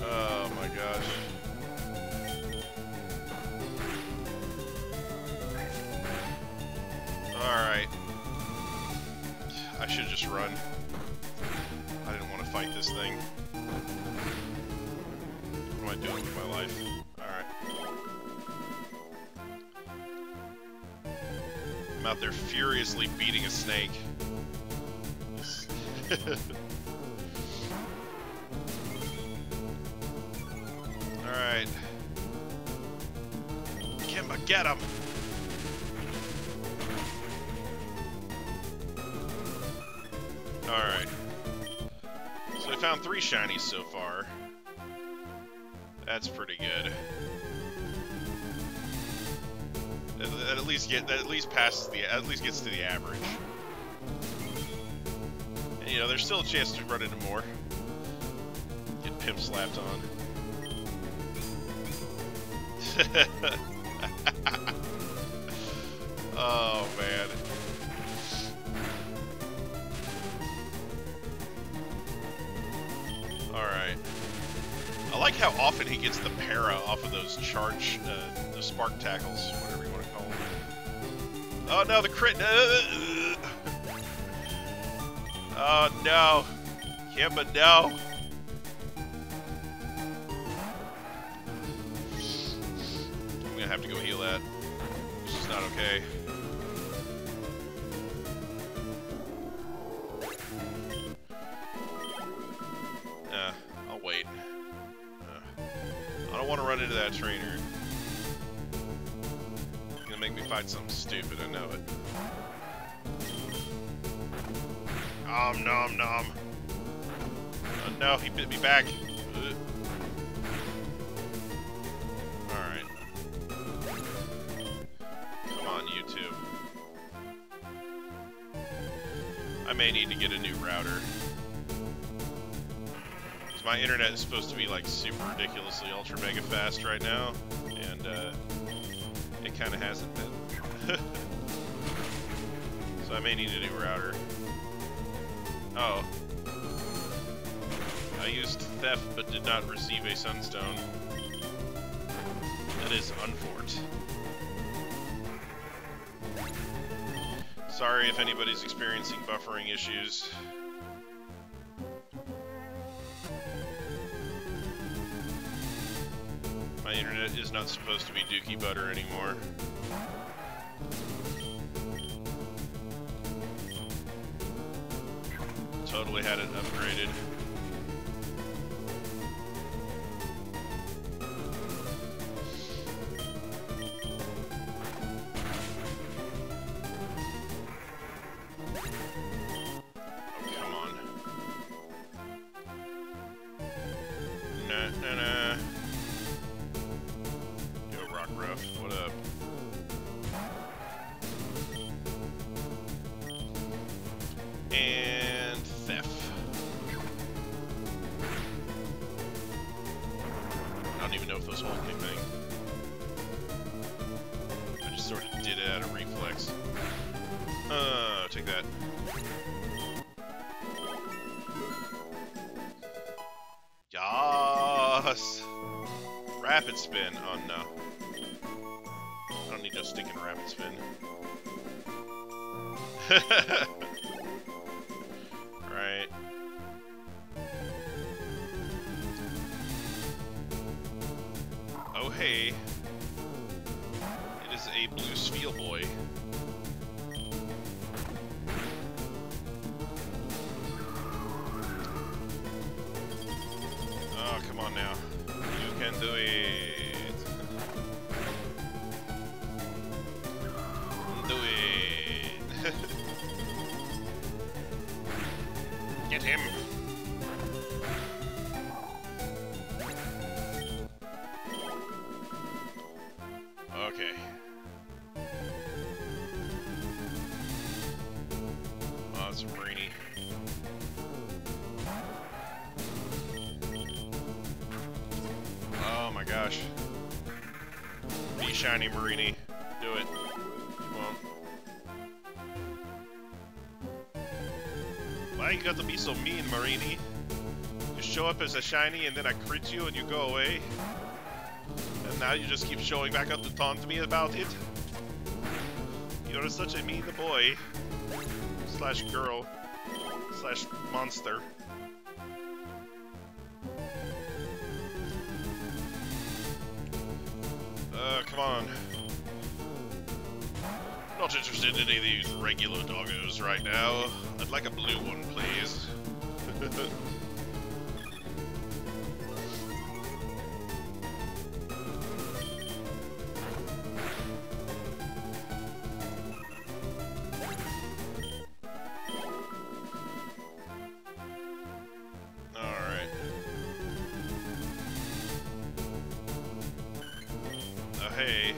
Oh my gosh. Alright. I should just run. I didn't want to fight this thing. What am I doing with my life? Alright. I'm out there furiously beating a snake. Alright. Kimba, get him! Alright. So we found 3 shinies so far. That's pretty good. That at least gets to the average. And you know, there's still a chance to run into more. Get pimp slapped on. Oh man. Alright. I like how often he gets the para off of those charge, the spark tackles, whatever you want to call them. Oh no, the crit! Oh no! Kimba, no! I'm gonna have to go heal that. This is not okay. I'll wait. I don't want to run into that trainer. It's gonna make me fight something stupid, I know it. Nom nom. Oh no, he bit me back. Alright. Come on, YouTube. I may need to get a new router. My internet is supposed to be like super ridiculously ultra mega fast right now, and it kind of hasn't been. So I may need a new router. Oh. I used theft but did not receive a sunstone. That is unfort. Sorry if anybody's experiencing buffering issues. My internet is not supposed to be dookie butter anymore. Totally had it upgraded. Oh, come on. Nah. Rough. What up? And theft. I don't even know if those hold anything. I just sort of did it out of reflex. Take that. Yas! Rapid spin. Oh no. I don't need no stinking rapid spin. Right. Oh hey. It is a blue Spheal boy. Oh, come on now. You can do it. that's a Marini. Oh my gosh. Be shiny Marini. Do it. You won't. Why you got to be so mean, Marini? You show up as a shiny and then I crit you and you go away? And now you just keep showing back up to taunt me about it? You're such a mean boy. Slash girl. Slash monster. Come on. Not interested in any of these regular doggos right now. I'd like a blue one, please. Alright. Oh, hey.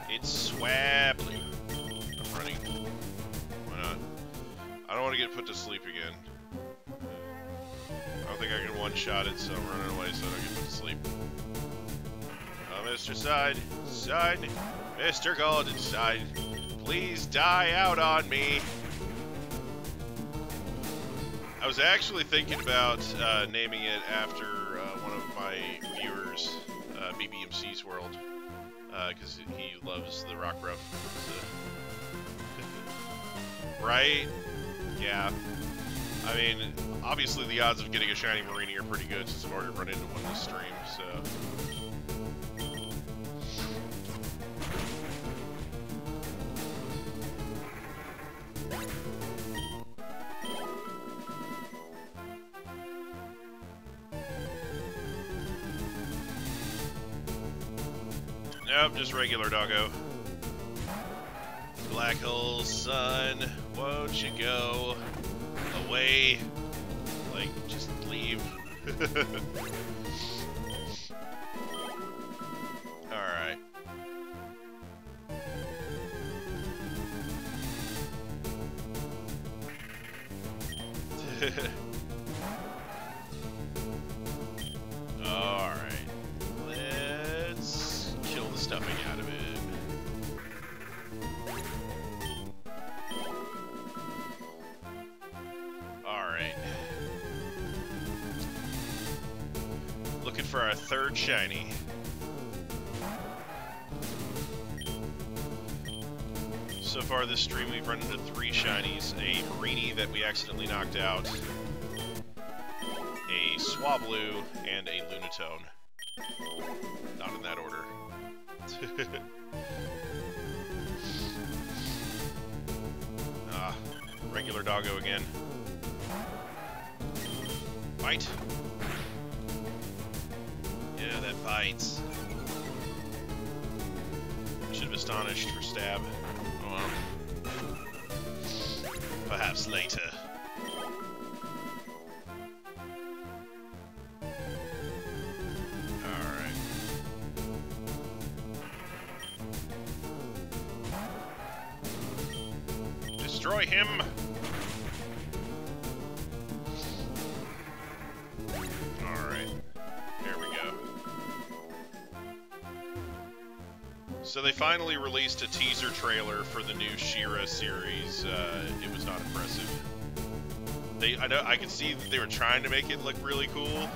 It's Swablu. I'm running. Why not? I don't want to get put to sleep again. I don't think I can one-shot it, so I'm running away so I don't get put to sleep. Oh, Mr. Side. Side. Mr. Golden Side. Please die out on me. I was actually thinking about naming it after one of my viewers, BBMC's World. Because he loves the Rock Ruff. So. Right? Yeah. I mean, obviously the odds of getting a shiny Marini are pretty good since I've already run into one this stream, so. Nope, just regular doggo. Black hole, son, won't you go away? Like, just leave. Alright. Alright. Let's kill the stuffing out of it. Alright. Looking for our third shiny. So far this stream we've run into 3 shinies. A Marini that we accidentally knocked out. A Swablu, and a Lunatone. Not in that order. Regular doggo again. Bite. Yeah, that bites. Should have astonished for stab. Oh well. Perhaps later. Destroy him! Alright. There we go. So they finally released a teaser trailer for the new She-Ra series. It was not impressive. I could see that they were trying to make it look really cool,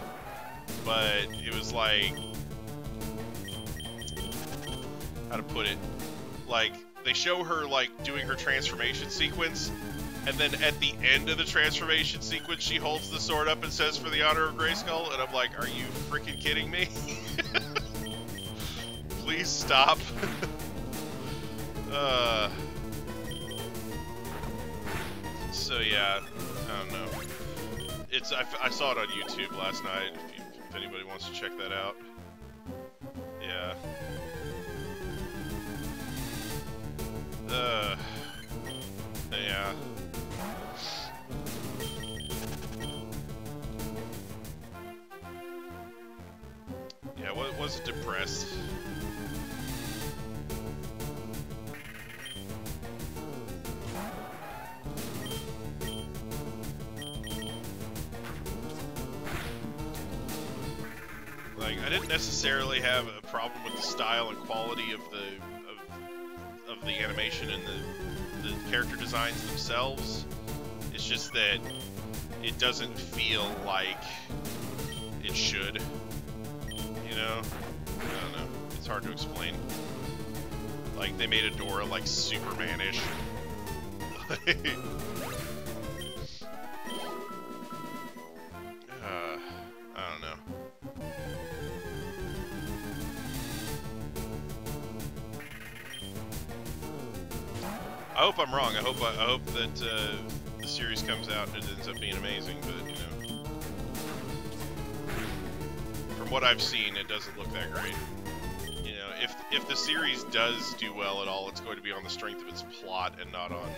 but it was like... how to put it? Like, they show her, like, doing her transformation sequence, and then at the end of the transformation sequence, she holds the sword up and says, "For the honor of Grayskull," and I'm like, are you freaking kidding me? Please stop. So yeah, I don't know. I saw it on YouTube last night, if anybody wants to check that out. Yeah. Yeah. Yeah, was it depressed? Like, I didn't necessarily have a problem with the style and quality of the animation and the character designs themselves. It's just that it doesn't feel like it should. You know? I don't know. It's hard to explain. Like, they made Adora, like, Superman-ish. I don't know. I hope I'm wrong. I hope that the series comes out and it ends up being amazing, but, you know. From what I've seen, it doesn't look that great. You know, if the series does do well at all, it's going to be on the strength of its plot and not on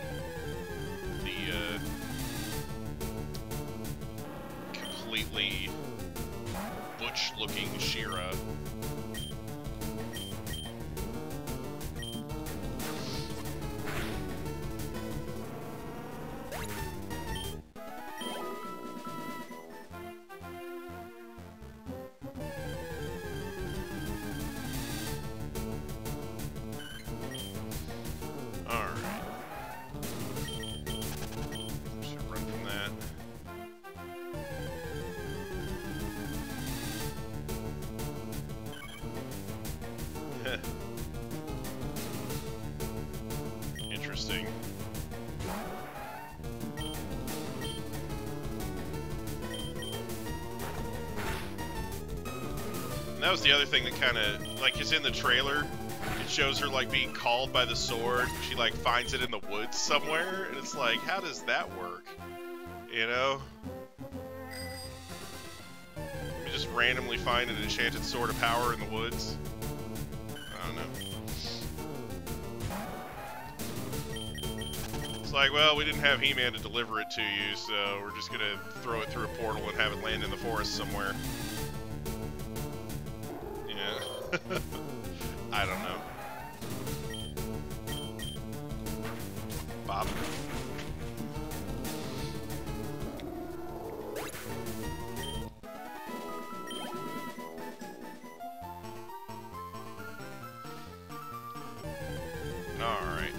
the completely butch-looking She-Ra. Interesting. And that was the other thing that kind of, like, is in the trailer. It shows her, like, being called by the sword. She, like, finds it in the woods somewhere. And it's like, how does that work? You know? You just randomly find an enchanted sword of power in the woods. I don't know. It's like, well, we didn't have He-Man to deliver it to you, so we're just gonna throw it through a portal and have it land in the forest somewhere. Yeah. I don't know. Bob. Alright.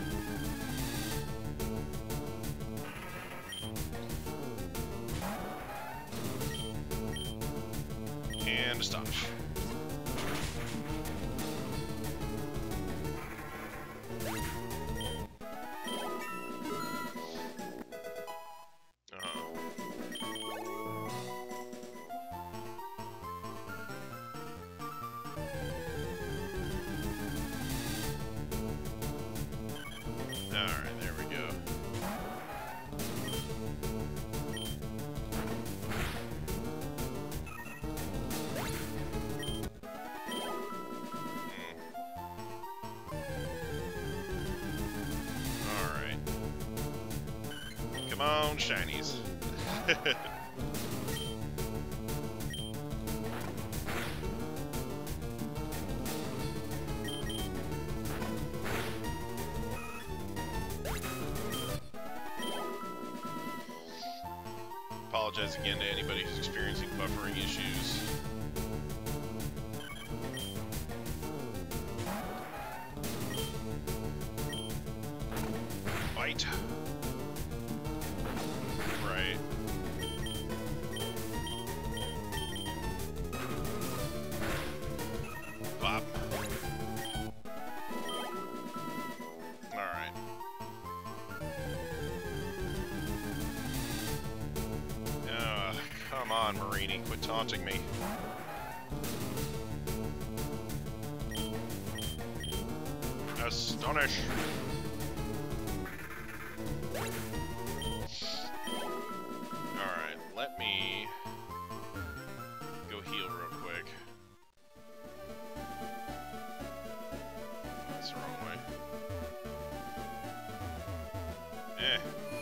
And astonish. Alright, there we go. Alright. Come on, shinies. Apologize again to anybody who's experiencing buffering issues. Fight. Right. Bop. Alright. Come on, Marini, quit taunting me. Astonish! Alright, let me go heal real quick. That's the wrong way.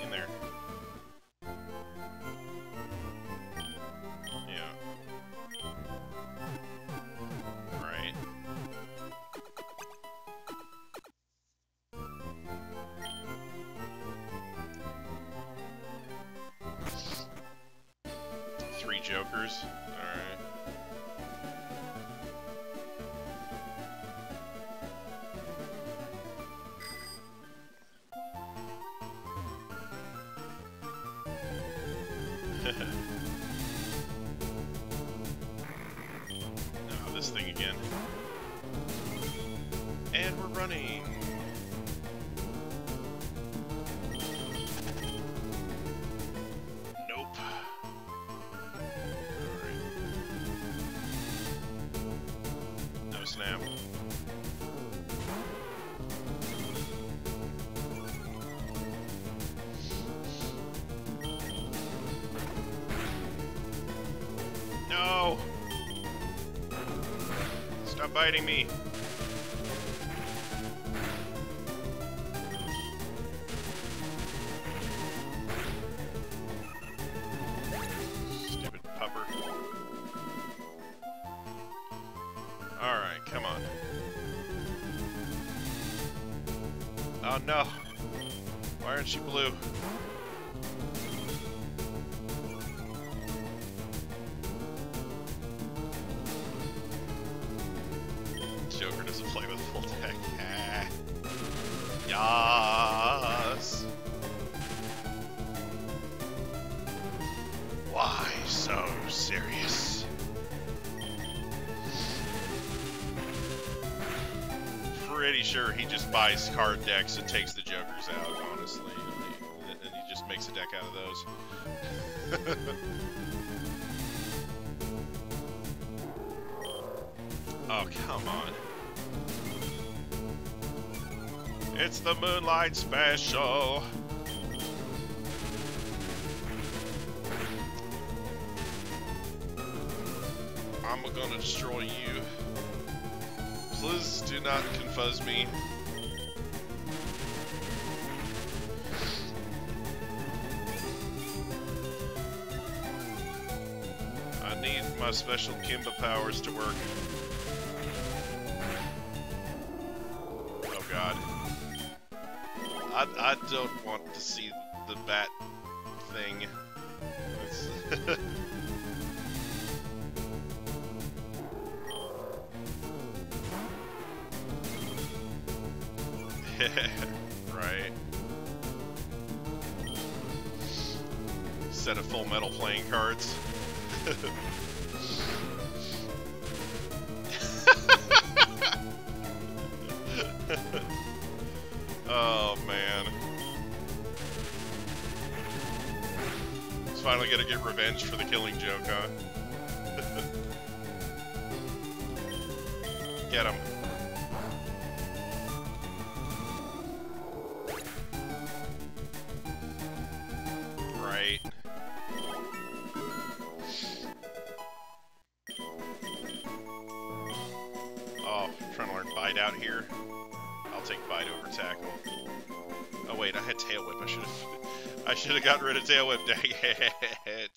In there. Yeah. Right. Three jokers. Alright. running. Nope. Alright. No snap. No! Stop biting me. Stupid pupper. Alright, come on. Oh no! Why aren't you blue? Joker doesn't play with full deck. Yas. Why so serious? Pretty sure he just buys card decks and takes the Jokers out, honestly. And he just makes a deck out of those. Oh, come on. It's the Moonlight Special. I'm gonna destroy you. Please do not confuse me. I need my special Kimba powers to work. Oh god. I don't want to see the bat thing. Right. Set of full metal playing cards. Oh man. He's finally gonna get revenge for the Killing Joke, huh? Get him. Right. Oh, I'm trying to learn Bite out here. I'll take Bite over Tackle. Oh wait, I had Tail Whip. I should have gotten rid of Tail Whip. Dang it!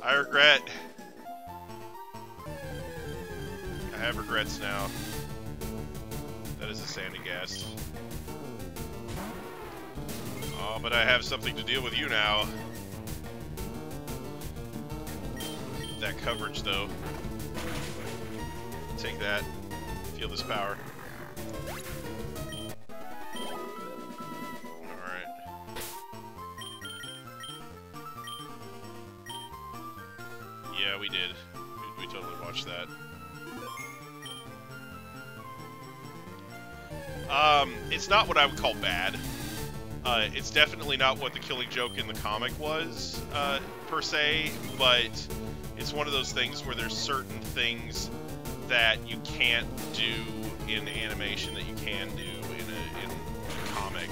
I regret. I have regrets now. That is a Sandy Gas. Oh, but I have something to deal with you now. That coverage, though. Take that. Feel this power. Alright. Yeah, we did. We totally watched that. It's not what I would call bad. It's definitely not what the Killing Joke in the comic was, per se, but it's one of those things where there's certain things that you can't do in animation that you can do in a comic.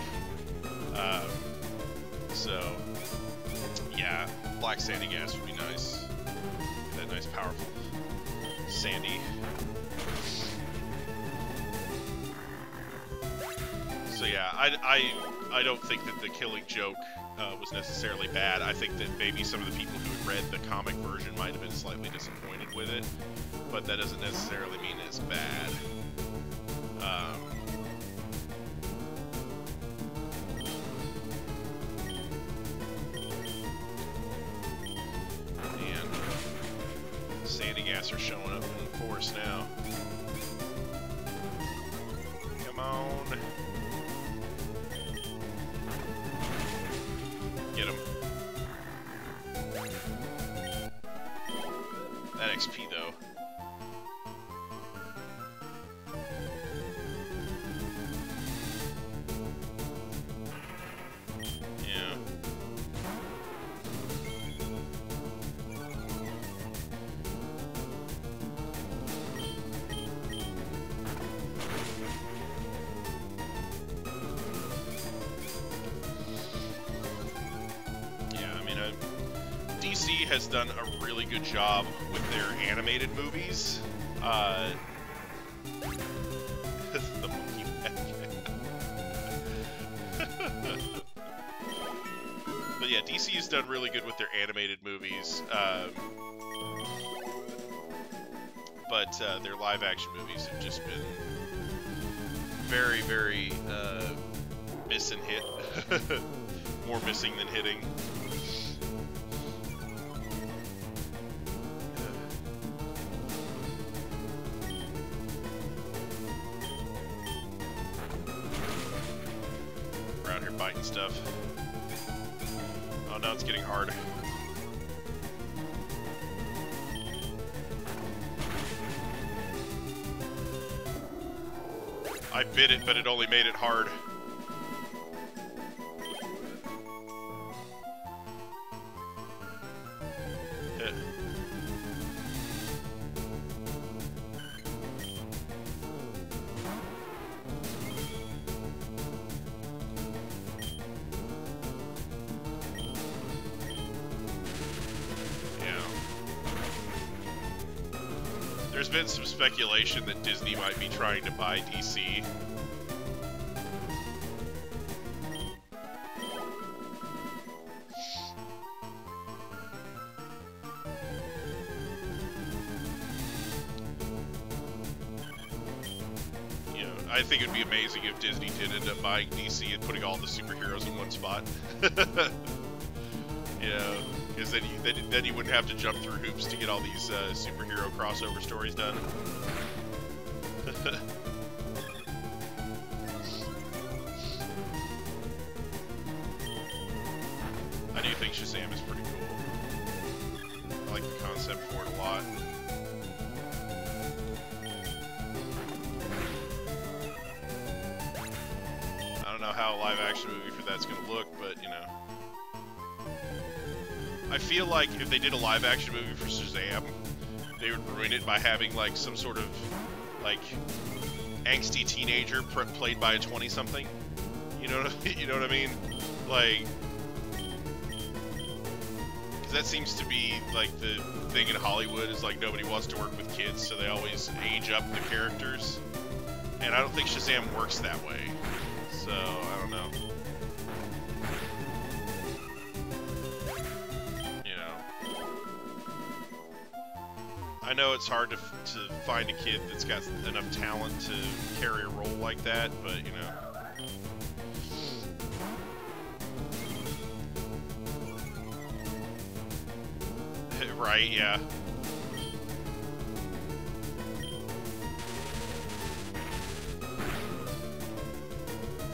So, yeah, Black Sandy Gas would be nice. That nice, powerful Sandy. So yeah, I don't think that the Killing Joke was necessarily bad. I think that maybe some of the people who had read the comic version might have been slightly disappointed with it, but that doesn't necessarily mean it's bad. And Sandy Gas are showing up in force now. Come on. Get him. That XP, though. has done a really good job with their animated movies. The monkey But yeah, DC has done really good with their animated movies. But their live-action movies have just been very, very miss and hit. More missing than hitting. We're out here biting stuff. Oh, now it's getting hard. I bit it, but it only made it hard. There's been some speculation that Disney might be trying to buy DC. You know, I think it'd be amazing if Disney did end up buying DC and putting all the superheroes in one spot. You know, because then you wouldn't have to jump through hoops to get all these superhero crossover stories done. I do think Shazam is pretty cool. I like the concept for it a lot. I don't know how a live-action movie for that's going to look, but, you know. I feel like if they did a live-action movie for Shazam, they would ruin it by having, like, some sort of, like, angsty teenager played by a 20-something. You know what I mean? Like, because that seems to be, like, the thing in Hollywood is, like, nobody wants to work with kids, so they always age up the characters. And I don't think Shazam works that way. So, I don't know. I know it's hard to find a kid that's got enough talent to carry a role like that, but, you know. Right, yeah.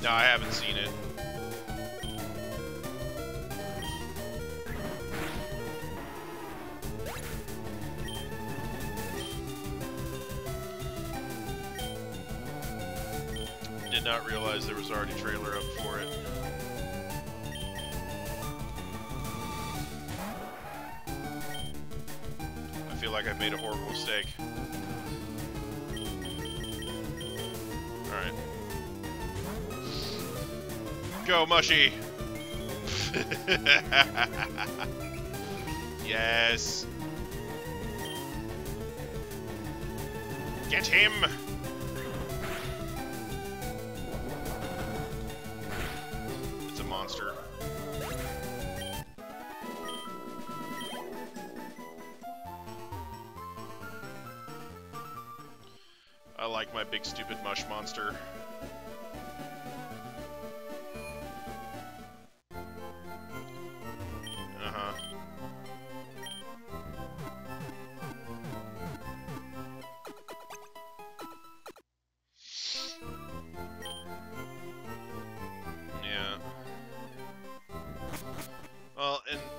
No, I haven't seen it. Did not realize there was already a trailer up for it. I feel like I've made a horrible mistake. Alright. Go, Mushy! Yes! Get him! It's a monster. I like my big stupid mush monster.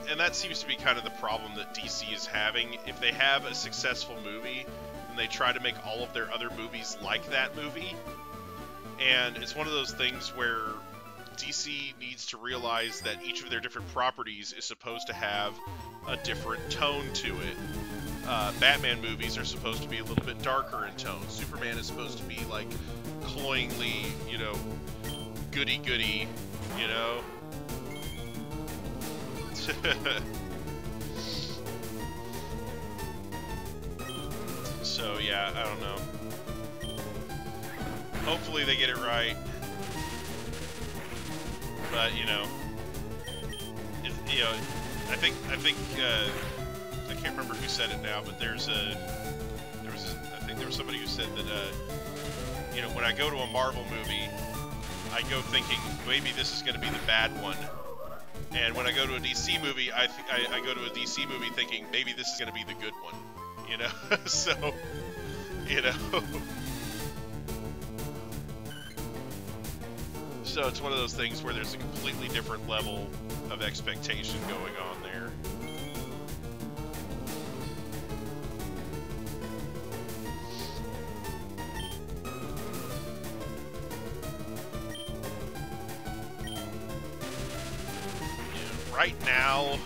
And that seems to be kind of the problem that DC is having. If they have a successful movie, then they try to make all of their other movies like that movie. And it's one of those things where DC needs to realize that each of their different properties is supposed to have a different tone to it. Batman movies are supposed to be a little bit darker in tone. Superman is supposed to be, like, cloyingly, you know, goody-goody, you know? So yeah, I don't know. Hopefully they get it right. But you know, I think I can't remember who said it now, but I think there was somebody who said that you know, when I go to a Marvel movie, I go thinking maybe this is going to be the bad one, and when I go to a DC movie, I go to a DC movie thinking maybe this is going to be the good one, you know. So, you know. So it's one of those things where there's a completely different level of expectation going on there. Yeah, right now,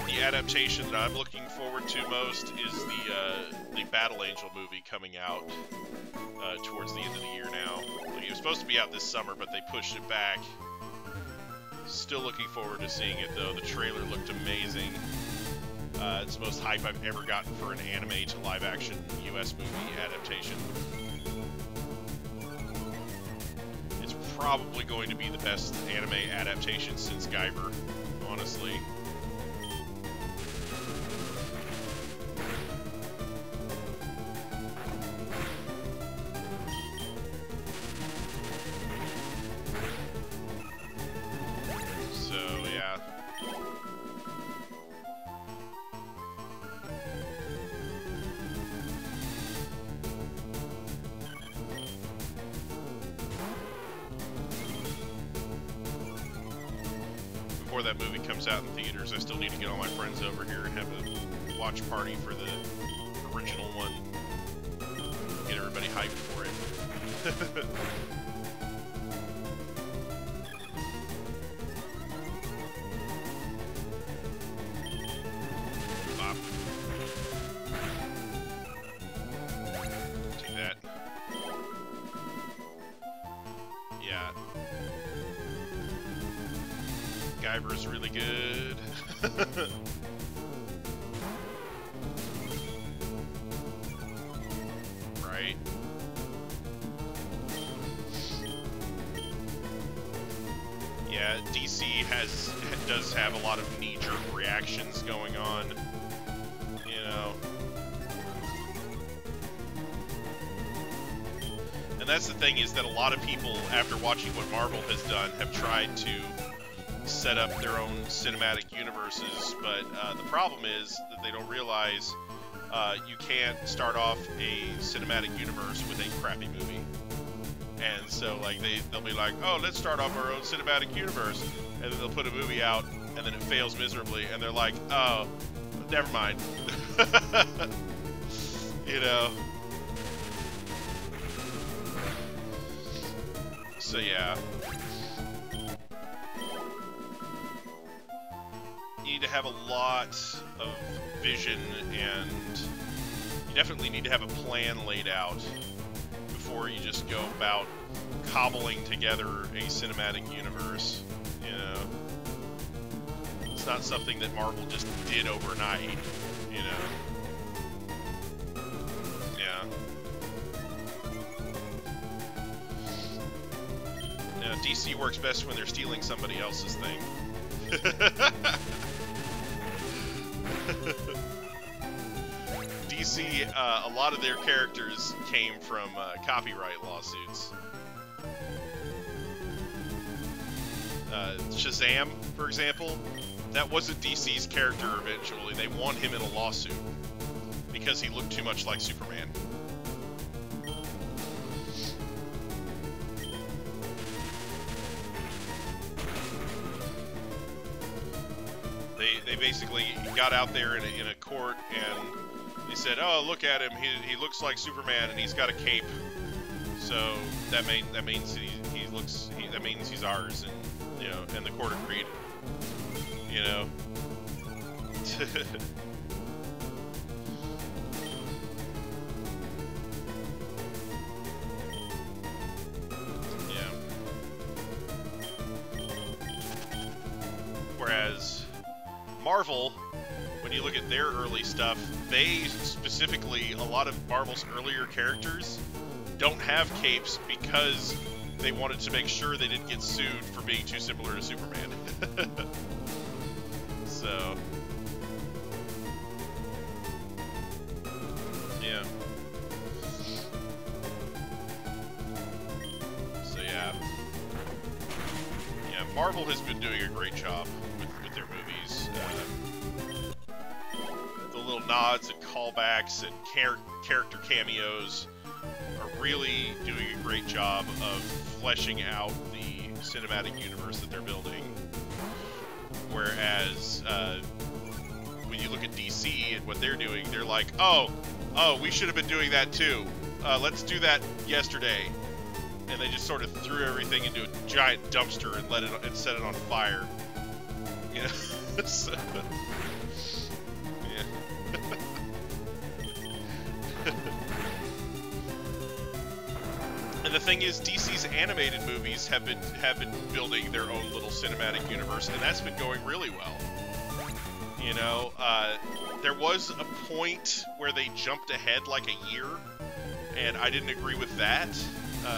the adaptation that I'm looking forward to most is the Battle Angel movie coming out towards the end of the year now. Like, it was supposed to be out this summer, but they pushed it back. Still looking forward to seeing it, though. The trailer looked amazing. It's the most hype I've ever gotten for an anime to live-action US movie adaptation. It's probably going to be the best anime adaptation since Guyver, honestly. Before that movie comes out in theaters, I still need to get all my friends over here and have a watch party for the original one. Get everybody hyped for it. Bop. Take that. Yeah. Guyver's really good. Right? Yeah, DC does have a lot of knee-jerk reactions going on, you know. And that's the thing, is that a lot of people, after watching what Marvel has done, have tried to set up their own cinematic universes, but the problem is that they don't realize you can't start off a cinematic universe with a crappy movie. And so, like, they'll be like, oh, let's start off our own cinematic universe, and then they'll put a movie out, and then it fails miserably, and they're like, oh, never mind. You know? So, yeah. You need to have a lot of vision, and you definitely need to have a plan laid out before you just go about cobbling together a cinematic universe, you know? It's not something that Marvel just did overnight, you know? Yeah. Yeah, DC works best when they're stealing somebody else's thing. DC, a lot of their characters came from copyright lawsuits. Shazam, for example, that wasn't DC's character eventually. They won him in a lawsuit because he looked too much like Superman. They basically got out there in a court, and they said, "Oh, look at him! He looks like Superman, and he's got a cape. So that means that means he's ours." And you know, and the court agreed. You know. Yeah. Whereas Marvel, when you look at their early stuff, they specifically, a lot of Marvel's earlier characters don't have capes because they wanted to make sure they didn't get sued for being too similar to Superman. So, yeah. So, yeah. Yeah, Marvel has been doing a great job with their movies. The little nods and callbacks and character cameos are really doing a great job of fleshing out the cinematic universe that they're building. Whereas, when you look at DC and what they're doing, they're like, oh, we should have been doing that too. Let's do that yesterday. And they just sort of threw everything into a giant dumpster and set it on fire. You know? So, yeah. And the thing is, DC's animated movies have been building their own little cinematic universe, and that's been going really well. You know, there was a point where they jumped ahead like a year, and I didn't agree with that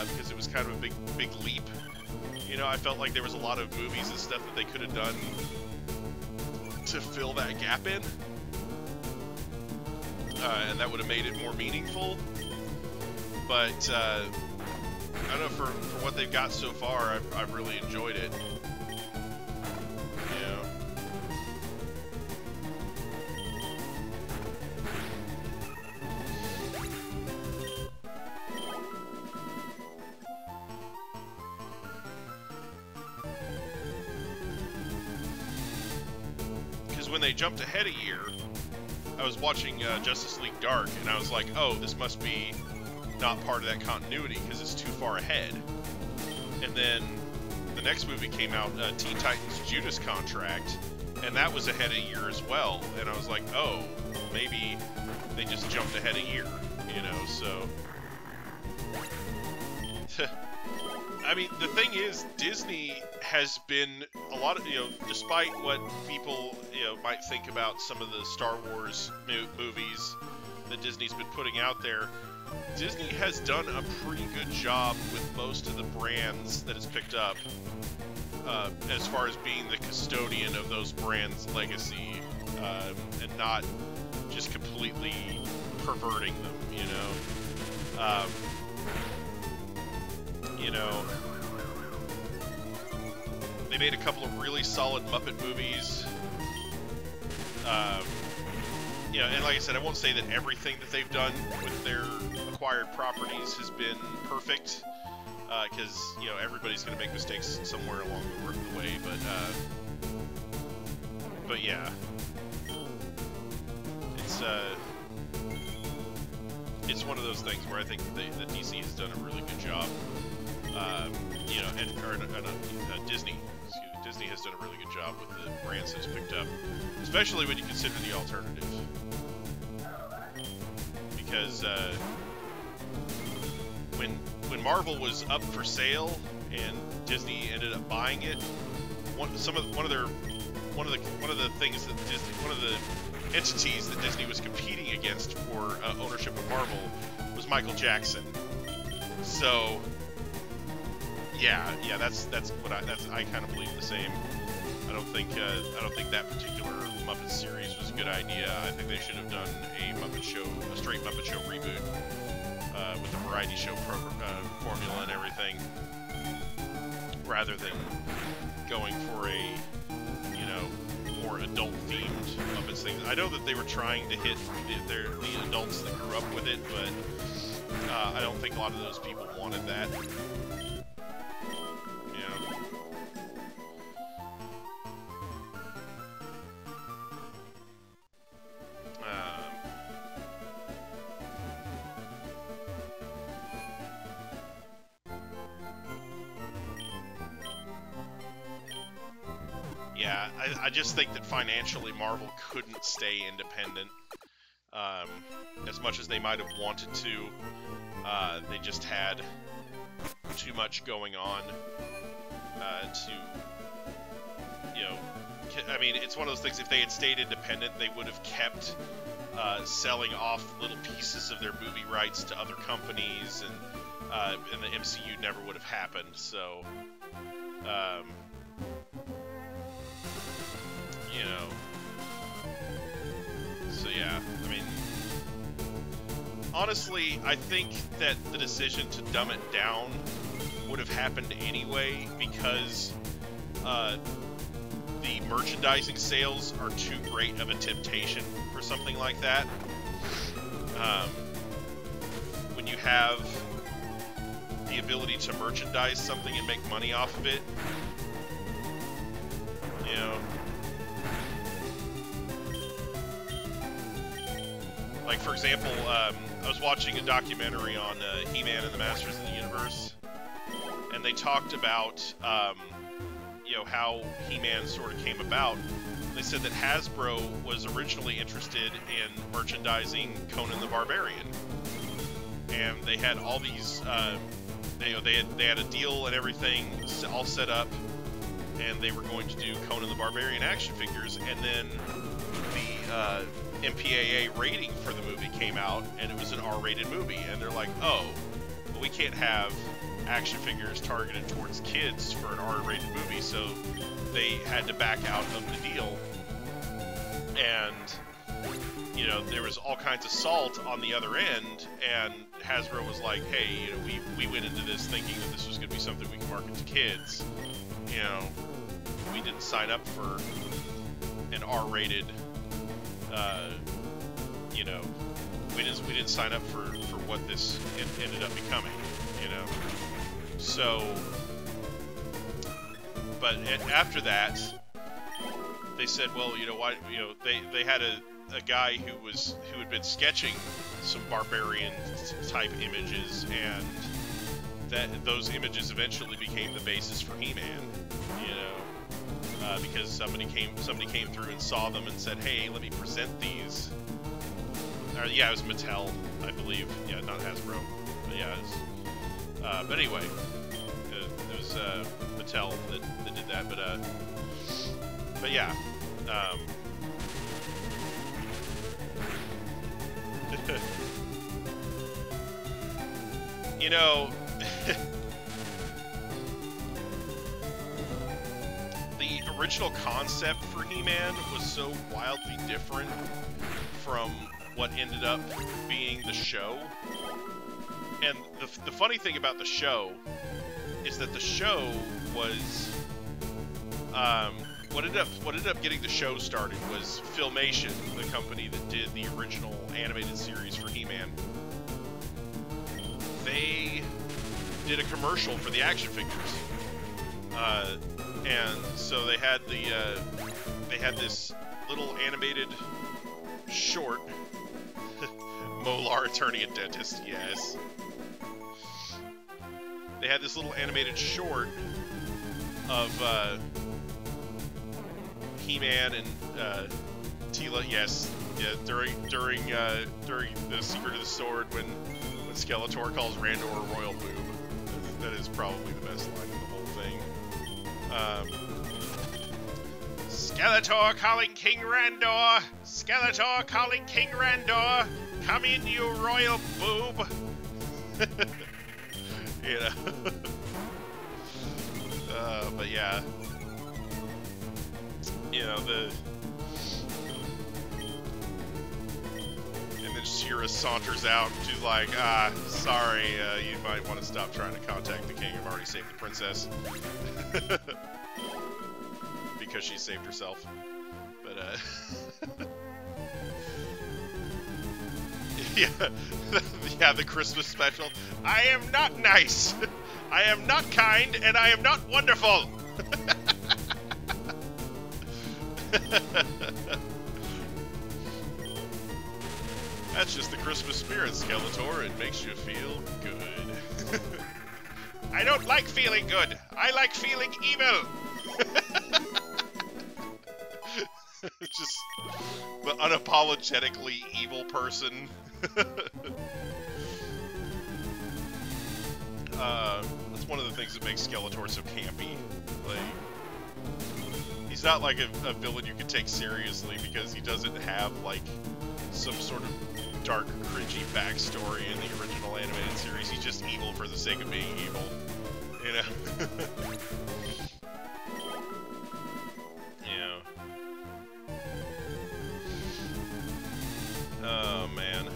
because it was kind of a big leap. You know, I felt like there was a lot of movies and stuff that they could have done to fill that gap in, and that would have made it more meaningful. But I don't know, for what they've got so far, I've really enjoyed it. You know? Because when they jumped ahead a year, I was watching Justice League Dark, and I was like, oh, this must be not part of that continuity because it's too far ahead. And then the next movie came out, Teen Titans Judas Contract, and that was ahead a year as well. And I was like, oh, maybe they just jumped ahead a year, you know, so... I mean, the thing is, Disney has been a lot of, you know, despite what people, you know, might think about some of the Star Wars movies that Disney's been putting out there, Disney has done a pretty good job with most of the brands that it's picked up, as far as being the custodian of those brands' legacy, and not just completely perverting them, you know? You know, they made a couple of really solid Muppet movies. Yeah, and like I said, I won't say that everything that they've done with their acquired properties has been perfect, because, you know, everybody's going to make mistakes somewhere along the way, but yeah, it's one of those things where I think that DC has done a really good job, you know, Disney has done a really good job with the brands that it's picked up, especially when you consider the alternative. Because when Marvel was up for sale and Disney ended up buying it, one of the entities that Disney was competing against for ownership of Marvel was Michael Jackson. So yeah, that's what I kind of believe the same. I don't think that particular Muppet series was a good idea. I think they should have done a straight Muppet Show reboot with the variety show formula and everything, rather than going for a, you know, more adult-themed Muppets thing. I know that they were trying to hit the adults that grew up with it, but I don't think a lot of those people wanted that. Yeah, I just think that financially Marvel couldn't stay independent as much as they might have wanted to. They just had too much going on to, you know, I mean, it's one of those things, if they had stayed independent, they would have kept selling off little pieces of their movie rights to other companies, and the MCU never would have happened, so, you know, so yeah, I mean, honestly, I think that the decision to dumb it down would have happened anyway, because the merchandising sales are too great of a temptation for something like that. When you have the ability to merchandise something and make money off of it, you know, like for example, I was watching a documentary on He-Man and the Masters of the Universe, and they talked about you know, how He-Man sort of came about. They said that Hasbro was originally interested in merchandising Conan the Barbarian, and they had all these, they had a deal and everything all set up, and they were going to do Conan the Barbarian action figures, and then the MPAA rating for the movie came out, and it was an R-rated movie, and they're like, oh, well, we can't have action figures targeted towards kids for an R-rated movie, so they had to back out of the deal. And, you know, there was all kinds of salt on the other end, and Hasbro was like, hey, you know, we went into this thinking that this was going to be something we can market to kids. You know, we didn't sign up for an R-rated, you know, we didn't sign up for what this ended up becoming, you know. So, but after that, they said, well, you know, why, you know, they had a guy who had been sketching some barbarian type images, and those images eventually became the basis for He-Man, you know, because somebody came through and saw them and said, hey, let me present these. Yeah, it was Mattel, I believe. Yeah, not Hasbro. But yeah, it was, but anyway, it was Mattel that did that. But yeah. You know, the original concept for He-Man was so wildly different from what ended up being the show. And the funny thing about the show is that the show was what ended up getting the show started was Filmation, the company that did the original animated series for He-Man. They did a commercial for the action figures, and so they had this little animated short. Molar attorney and dentist, yes. They had this little animated short of He-Man and Teela, yes, yeah. During the Secret of the Sword, when Skeletor calls Randor a royal boob, that is probably the best line in the whole thing. Skeletor calling King Randor! Skeletor calling King Randor! Come in, you royal boob! You know? But yeah. You know, and then She-Ra saunters out, and she's like, sorry, you might want to stop trying to contact the king. I've already saved the princess. Because she saved herself. But, yeah, yeah, the Christmas special. I am not nice. I am not kind, and I am not wonderful. That's just the Christmas spirit, Skeletor. It makes you feel good. I don't like feeling good. I like feeling evil. Just the unapologetically evil person. That's one of the things that makes Skeletor so campy. Like, He's not like a villain you can take seriously because he doesn't have like some sort of dark, cringy backstory in the original animated series. He's just evil for the sake of being evil, you know. Yeah. Oh man.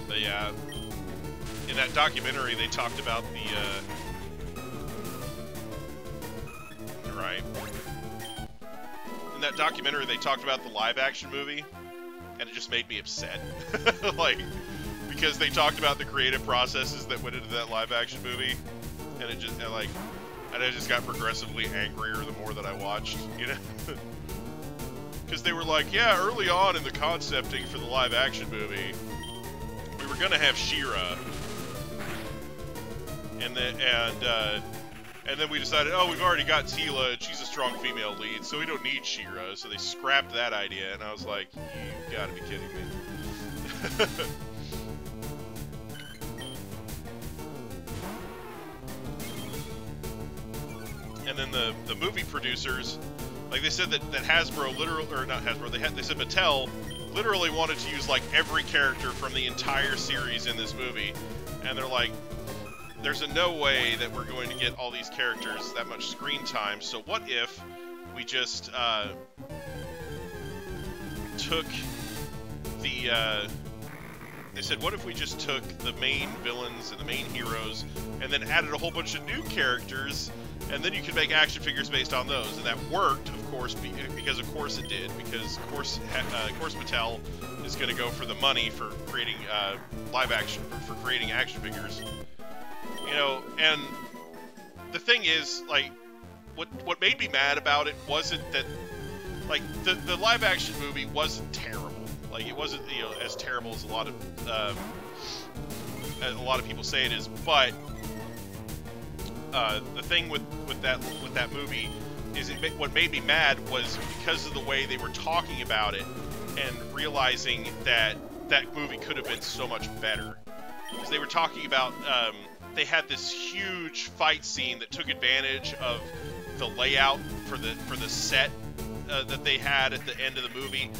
But yeah, in that documentary they talked about the right. In that documentary they talked about the live action movie, and it just made me upset. Like, because they talked about the creative processes that went into that live action movie, and it just, and I just got progressively angrier the more that I watched, you know? Because they were like, yeah, early on in the concepting for the live action movie, we were gonna have She-Ra, and then we decided, oh, we've already got Teela, and she's a strong female lead, so we don't need She-Ra, so they scrapped that idea, and I was like, you gotta be kidding me. And then the movie producers, like they said that Hasbro literally, or not Hasbro, they said Mattel literally wanted to use like every character from the entire series in this movie, and they're like, there's no way that we're going to get all these characters that much screen time, so what if we just took the, they said, what if we just took the main villains and the main heroes and then added a whole bunch of new characters, and then you could make action figures based on those. And that worked, of course, because of course it did, because of course Mattel is going to go for the money for creating live action, for creating action figures. You know, and the thing is, like, what made me mad about it wasn't that, like, the live action movie wasn't terrible. Like, it wasn't, you know, as terrible as a lot of people say it is, but the thing with that movie is what made me mad was because of the way they were talking about it and realizing that that movie could have been so much better. Because they were talking about, they had this huge fight scene that took advantage of the layout for the set that they had at the end of the movie,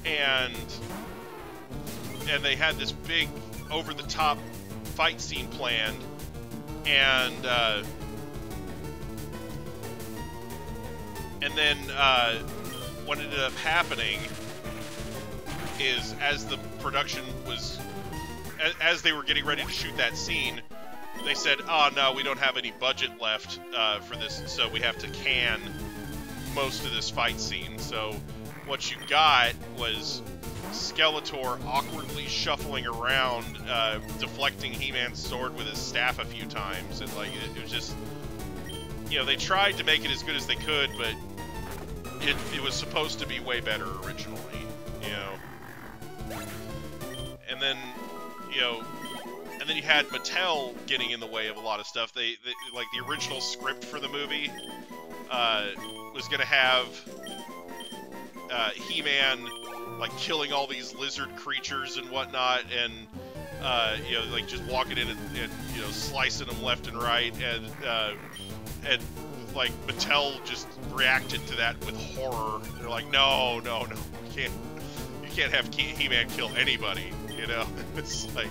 and they had this big over-the-top fight scene planned, and then what ended up happening is, as the production was, as they were getting ready to shoot that scene, they said, oh no, we don't have any budget left for this, so we have to can most of this fight scene. So what you got was Skeletor awkwardly shuffling around, deflecting He-Man's sword with his staff a few times, and like it was just, you know, they tried to make it as good as they could, but it was supposed to be way better originally, you know. And then, you know, and then you had Mattel getting in the way of a lot of stuff. They like, the original script for the movie was gonna have He-Man like killing all these lizard creatures and whatnot, and you know, like just walking in and you know, slicing them left and right, and like Mattel just reacted to that with horror. They're like, no, you can't have He-Man kill anybody, you know. It's like,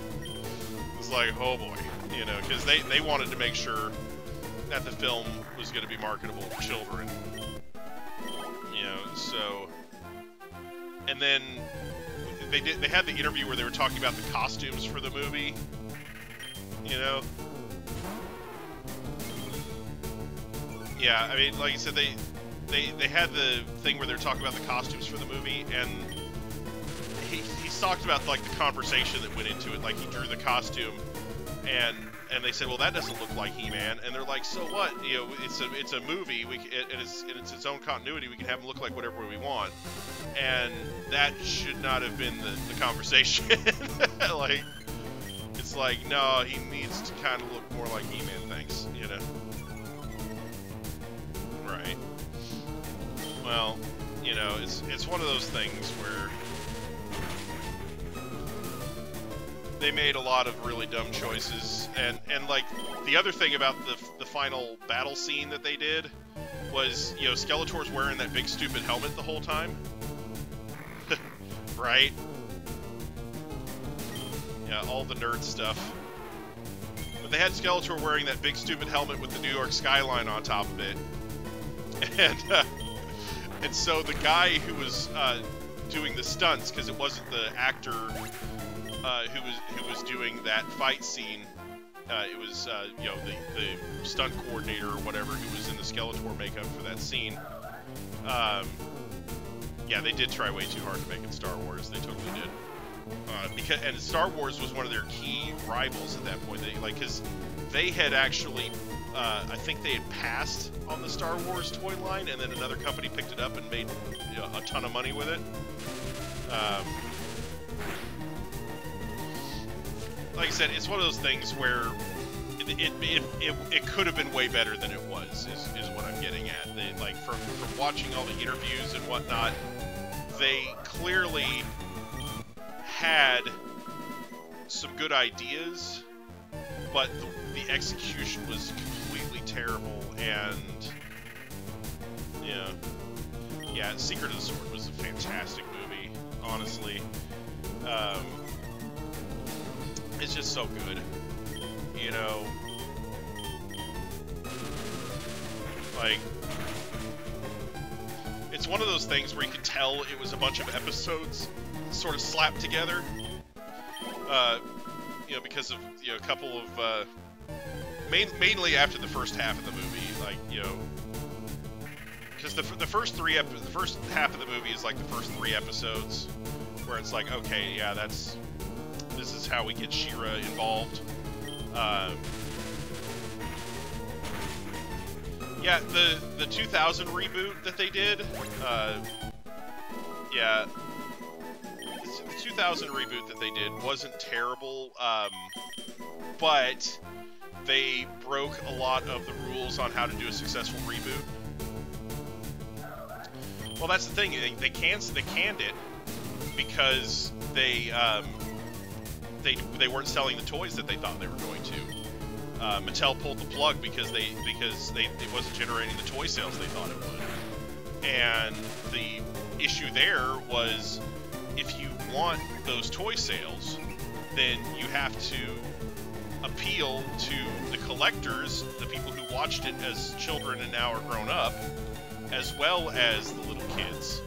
oh boy, you know, because they wanted to make sure that the film was going to be marketable to children, you know. So, and then they had the interview where they were talking about the costumes for the movie, you know. Yeah, I mean, like I said, they had the thing where they were talking about the costumes for the movie, and he talked about like the conversation that went into it. Like, he drew the costume, and they said, well, that doesn't look like He-Man, and they're like, so what? You know, it's a movie. It's its own continuity. We can have him look like whatever we want, and that should not have been the conversation. Like, it's like, no, he needs to kind of look more like He-Man. Thanks, you know. Right. Well, you know, it's one of those things where They made a lot of really dumb choices, and like the other thing about the final battle scene that they did was, you know, Skeletor's wearing that big stupid helmet the whole time, right? Yeah, all the nerd stuff. But they had Skeletor wearing that big stupid helmet with the New York skyline on top of it, and so the guy who was doing the stunts, because it wasn't the actor who was doing that fight scene. It was you know, the stunt coordinator or whatever who was in the Skeletor makeup for that scene. Yeah, they did try way too hard to make it Star Wars. They totally did. And Star Wars was one of their key rivals at that point. Because they had actually, I think they had passed on the Star Wars toy line, and then another company picked it up and made, you know, a ton of money with it. Like I said, it's one of those things where it could have been way better than it was, is what I'm getting at. They, like, from watching all the interviews and whatnot, they clearly had some good ideas, but the execution was completely terrible, and yeah, Secret of the Sword was a fantastic movie, honestly. It's just so good, you know. Like, it's one of those things where you could tell it was a bunch of episodes sort of slapped together, you know, because of, you know, a couple of, mainly after the first half of the movie, like, you know, because the first half of the movie is like the first 3 episodes, where it's like, okay, yeah, this is how we get She-Ra involved. Yeah, the 2000 reboot that they did, yeah, the 2000 reboot that they did wasn't terrible, but they broke a lot of the rules on how to do a successful reboot. Well, that's the thing, they canned it because they weren't selling the toys that they thought they were going to. Mattel pulled the plug because it wasn't generating the toy sales they thought it would. And the issue there was, if you want those toy sales, then you have to appeal to the collectors, the people who watched it as children and now are grown up, as well as the little kids.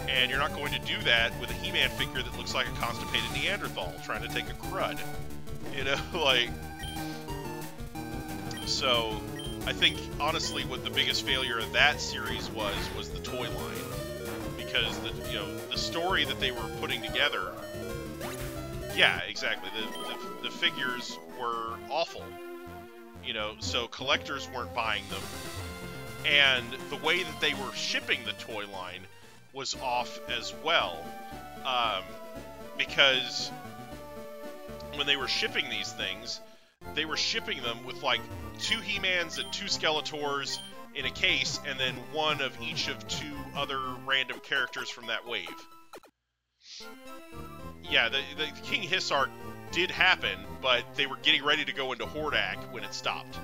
And you're not going to do that with a He-Man figure that looks like a constipated Neanderthal trying to take a crud. You know, like... So, I think, honestly, what the biggest failure of that series was the toy line. Because, the story that they were putting together... Yeah, exactly. The figures were awful. You know, so collectors weren't buying them. And the way that they were shipping the toy line was off as well, because when they were shipping these things, they were shipping them with like 2 He-Mans and 2 Skeletors in a case, and then one of each of 2 other random characters from that wave. Yeah, the King Hiss arc did happen, but they were getting ready to go into Hordak when it stopped.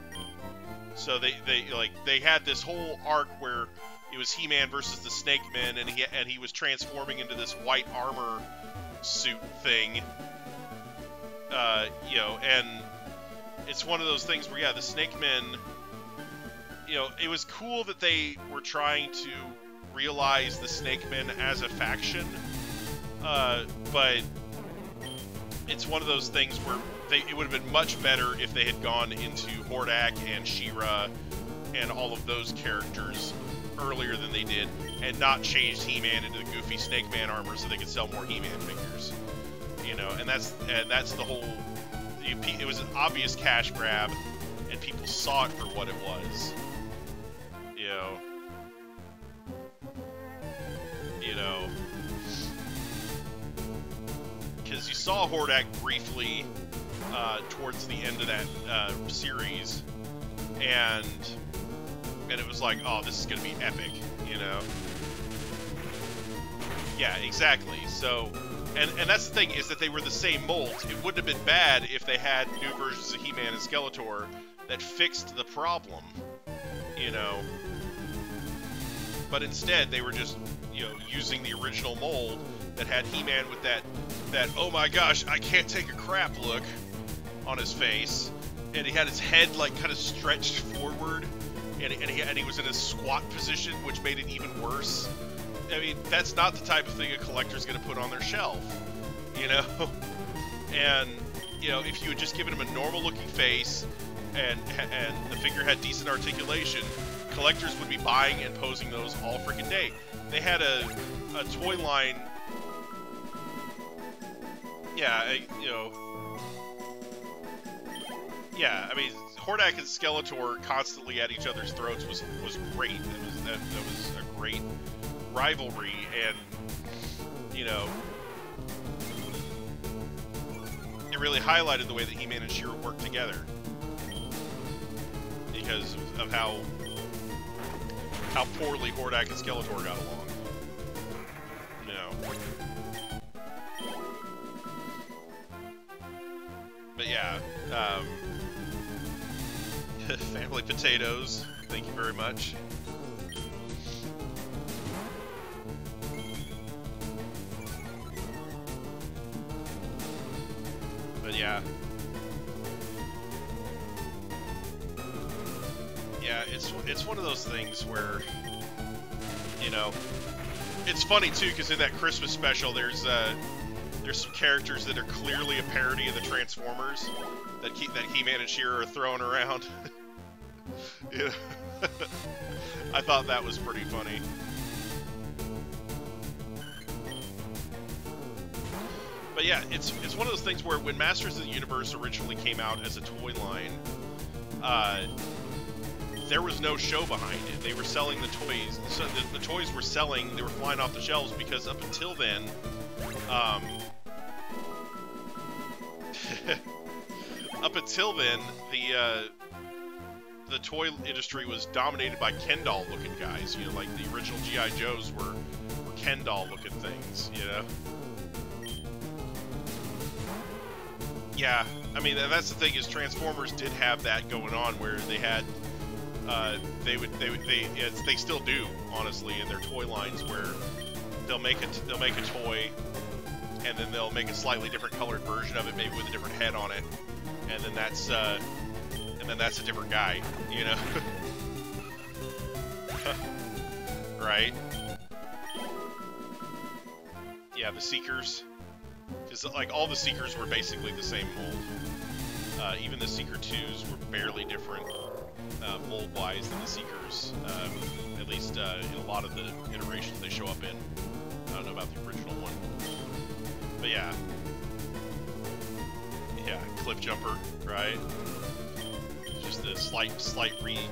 So they had this whole arc where it was He-Man versus the Snake Men, and he was transforming into this white armor suit thing. You know, and it's one of those things where, yeah, the Snake Men, you know, it was cool that they were trying to realize the Snake Men as a faction, but it's one of those things where it would have been much better if they had gone into Hordak and She-Ra and all of those characters earlier than they did, and not changed He-Man into the goofy Snake Man armor so they could sell more He-Man figures. You know, and that's the whole... It was an obvious cash grab, and people saw it for what it was. You know... Because you saw Hordak briefly towards the end of that series, and it was like, oh, this is going to be epic, you know? Yeah, exactly. So And that's the thing, is that they were the same molds. It wouldn't have been bad if they had new versions of He-Man and Skeletor that fixed the problem, you know. But instead, they were just, you know, using the original mold that had He-Man with that oh my gosh, I can't take a crap look on his face. And he had his head, like, kind of stretched forward. And he was in a squat position, which made it even worse. I mean, that's not the type of thing a collector's going to put on their shelf, you know? And, you know, if you had just given him a normal-looking face and the figure had decent articulation, collectors would be buying and posing those all freaking day. They had a toy line, yeah, you know, yeah, I mean, Hordak and Skeletor constantly at each other's throats was great. That was a great rivalry, and, you know, it really highlighted the way that He-Man and She-Ra worked together because of how poorly Hordak and Skeletor got along. You know. But yeah, family potatoes, thank you very much. But yeah. Yeah, it's one of those things where, you know, it's funny too, because in that Christmas special there's some characters that are clearly a parody of the Transformers that He-Man and She-Ra are throwing around. You know? I thought that was pretty funny. But yeah, it's one of those things where when Masters of the Universe originally came out as a toy line, there was no show behind it. They were selling the toys, so the toys were selling, they were flying off the shelves, because up until then, the toy industry was dominated by Ken doll looking guys, you know, like the original G.I. Joes were Ken doll looking things, you know? Yeah, I mean, that's the thing, is Transformers did have that going on, where they had, they still do, honestly, in their toy lines, where they'll make a toy, and then they'll make a slightly different colored version of it, maybe with a different head on it, and then that's a different guy, you know? Right? Yeah, the Seekers. Because, like, all the Seekers were basically the same mold. Even the Seeker 2s were barely different mold-wise than the Seekers. At least in a lot of the iterations they show up in. I don't know about the original one. But yeah. Yeah, Cliff Jumper, right? Just a slight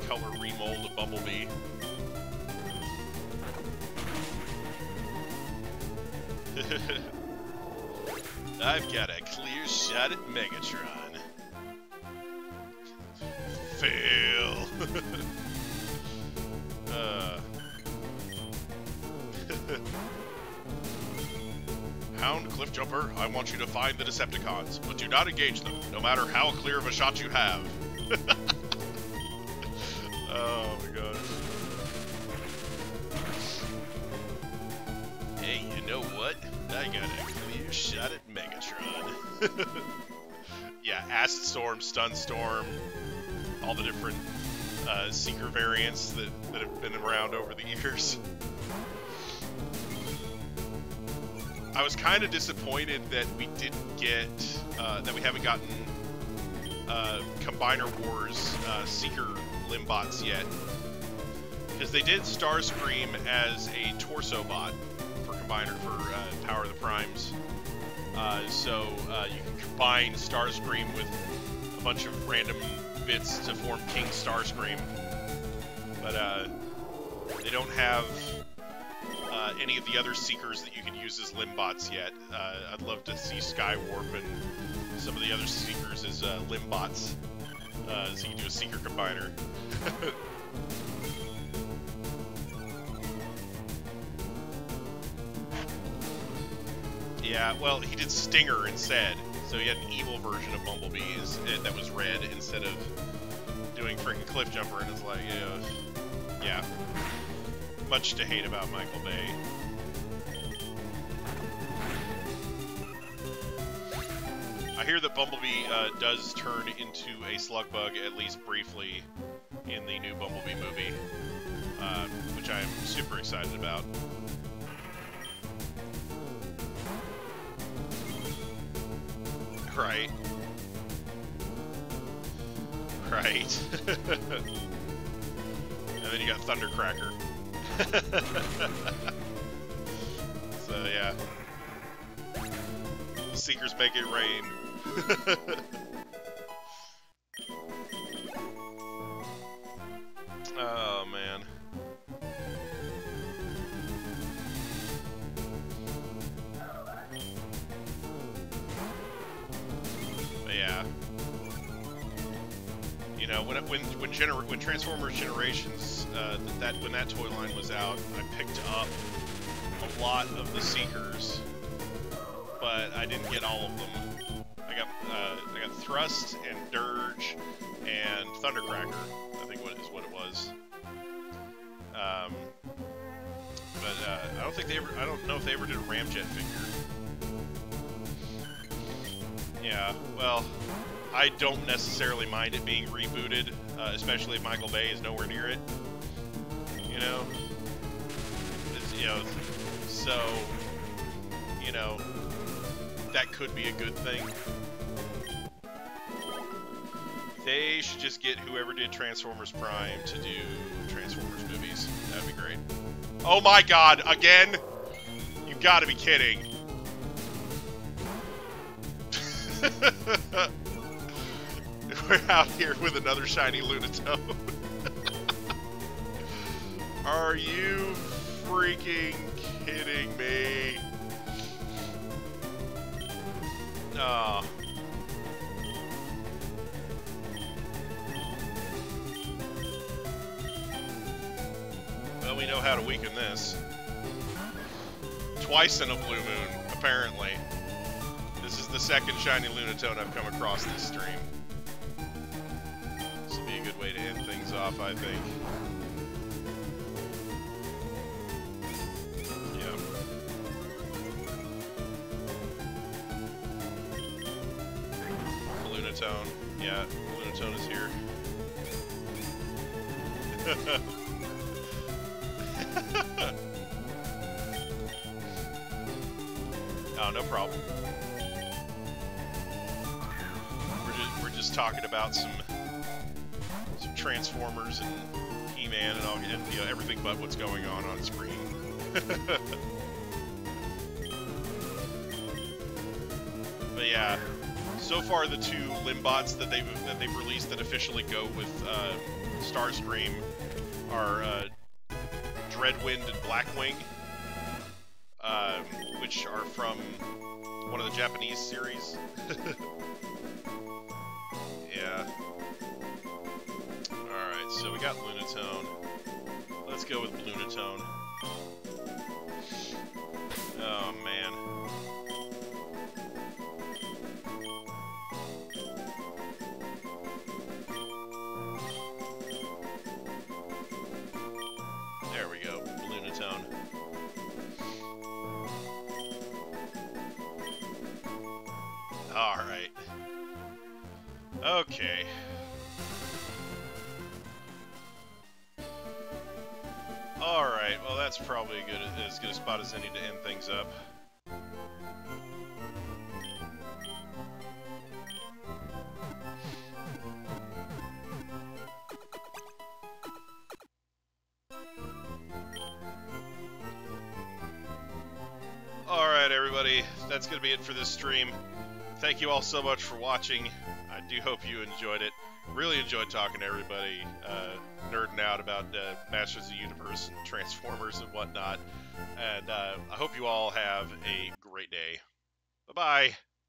color remold of Bumblebee. I've got a clear shot at Megatron. Fail. Hound Cliffjumper, I want you to find the Decepticons, but do not engage them, no matter how clear of a shot you have. Oh my god. Hey, you know what? I got a clear shot at Megatron. Yeah, Acid Storm, Stun Storm, all the different Seeker variants that have been around over the years. I was kind of disappointed that we didn't get, that we haven't gotten Combiner Wars Seeker Limbots yet. Because they did Starscream as a torso bot for Combiner, for Power of the Primes. So you can combine Starscream with a bunch of random bits to form King Starscream. But they don't have any of the other Seekers that you can use as Limbots yet. I'd love to see Skywarp and some of the other Seekers as Limbots, so you can do a Seeker Combiner. Yeah, well, he did Stinger instead, so he had an evil version of Bumblebee that was red instead of doing freaking Cliff Jumper, and it's like, yeah, much to hate about Michael Bay. I hear that Bumblebee does turn into a slug bug, at least briefly, in the new Bumblebee movie, which I'm super excited about. Right. Right. And then you got Thundercracker. So, yeah. The Seekers make it rain. Oh, man. But yeah. You know, when Transformers Generations, when that toy line was out, I picked up a lot of the Seekers, but I didn't get all of them. I got Thrust and Dirge and Thundercracker, I think is what it was. But I don't know if they ever did a Ramjet figure. Yeah, well, I don't necessarily mind it being rebooted, especially if Michael Bay is nowhere near it. You know? So, that could be a good thing. They should just get whoever did Transformers Prime to do Transformers movies. That'd be great. Oh my god, again? You gotta be kidding. We're out here with another shiny Lunatone. Are you freaking kidding me? Oh. Well, we know how to weaken this. Twice in a blue moon, apparently. This is the second shiny Lunatone I've come across this stream. This will be a good way to end things off, I think. Yeah. Lunatone. Yeah, Lunatone is here. Oh, no problem. We're just talking about some Transformers and He-Man and everything but what's going on screen. But yeah, so far the two Limbots that they've released that officially go with Starscream are Dreadwind and Blackwing, which are from one of the Japanese series. Yeah. Alright, so we got Lunatone. Let's go with Lunatone. Oh, man. There we go, Lunatone. Alright. Okay. Alright, well that's probably as good a spot as any to end things up. Alright everybody, that's going to be it for this stream. Thank you all so much for watching. I do hope you enjoyed it. Really enjoyed talking to everybody, nerding out about Masters of the Universe and Transformers and whatnot. And I hope you all have a great day. Bye-bye.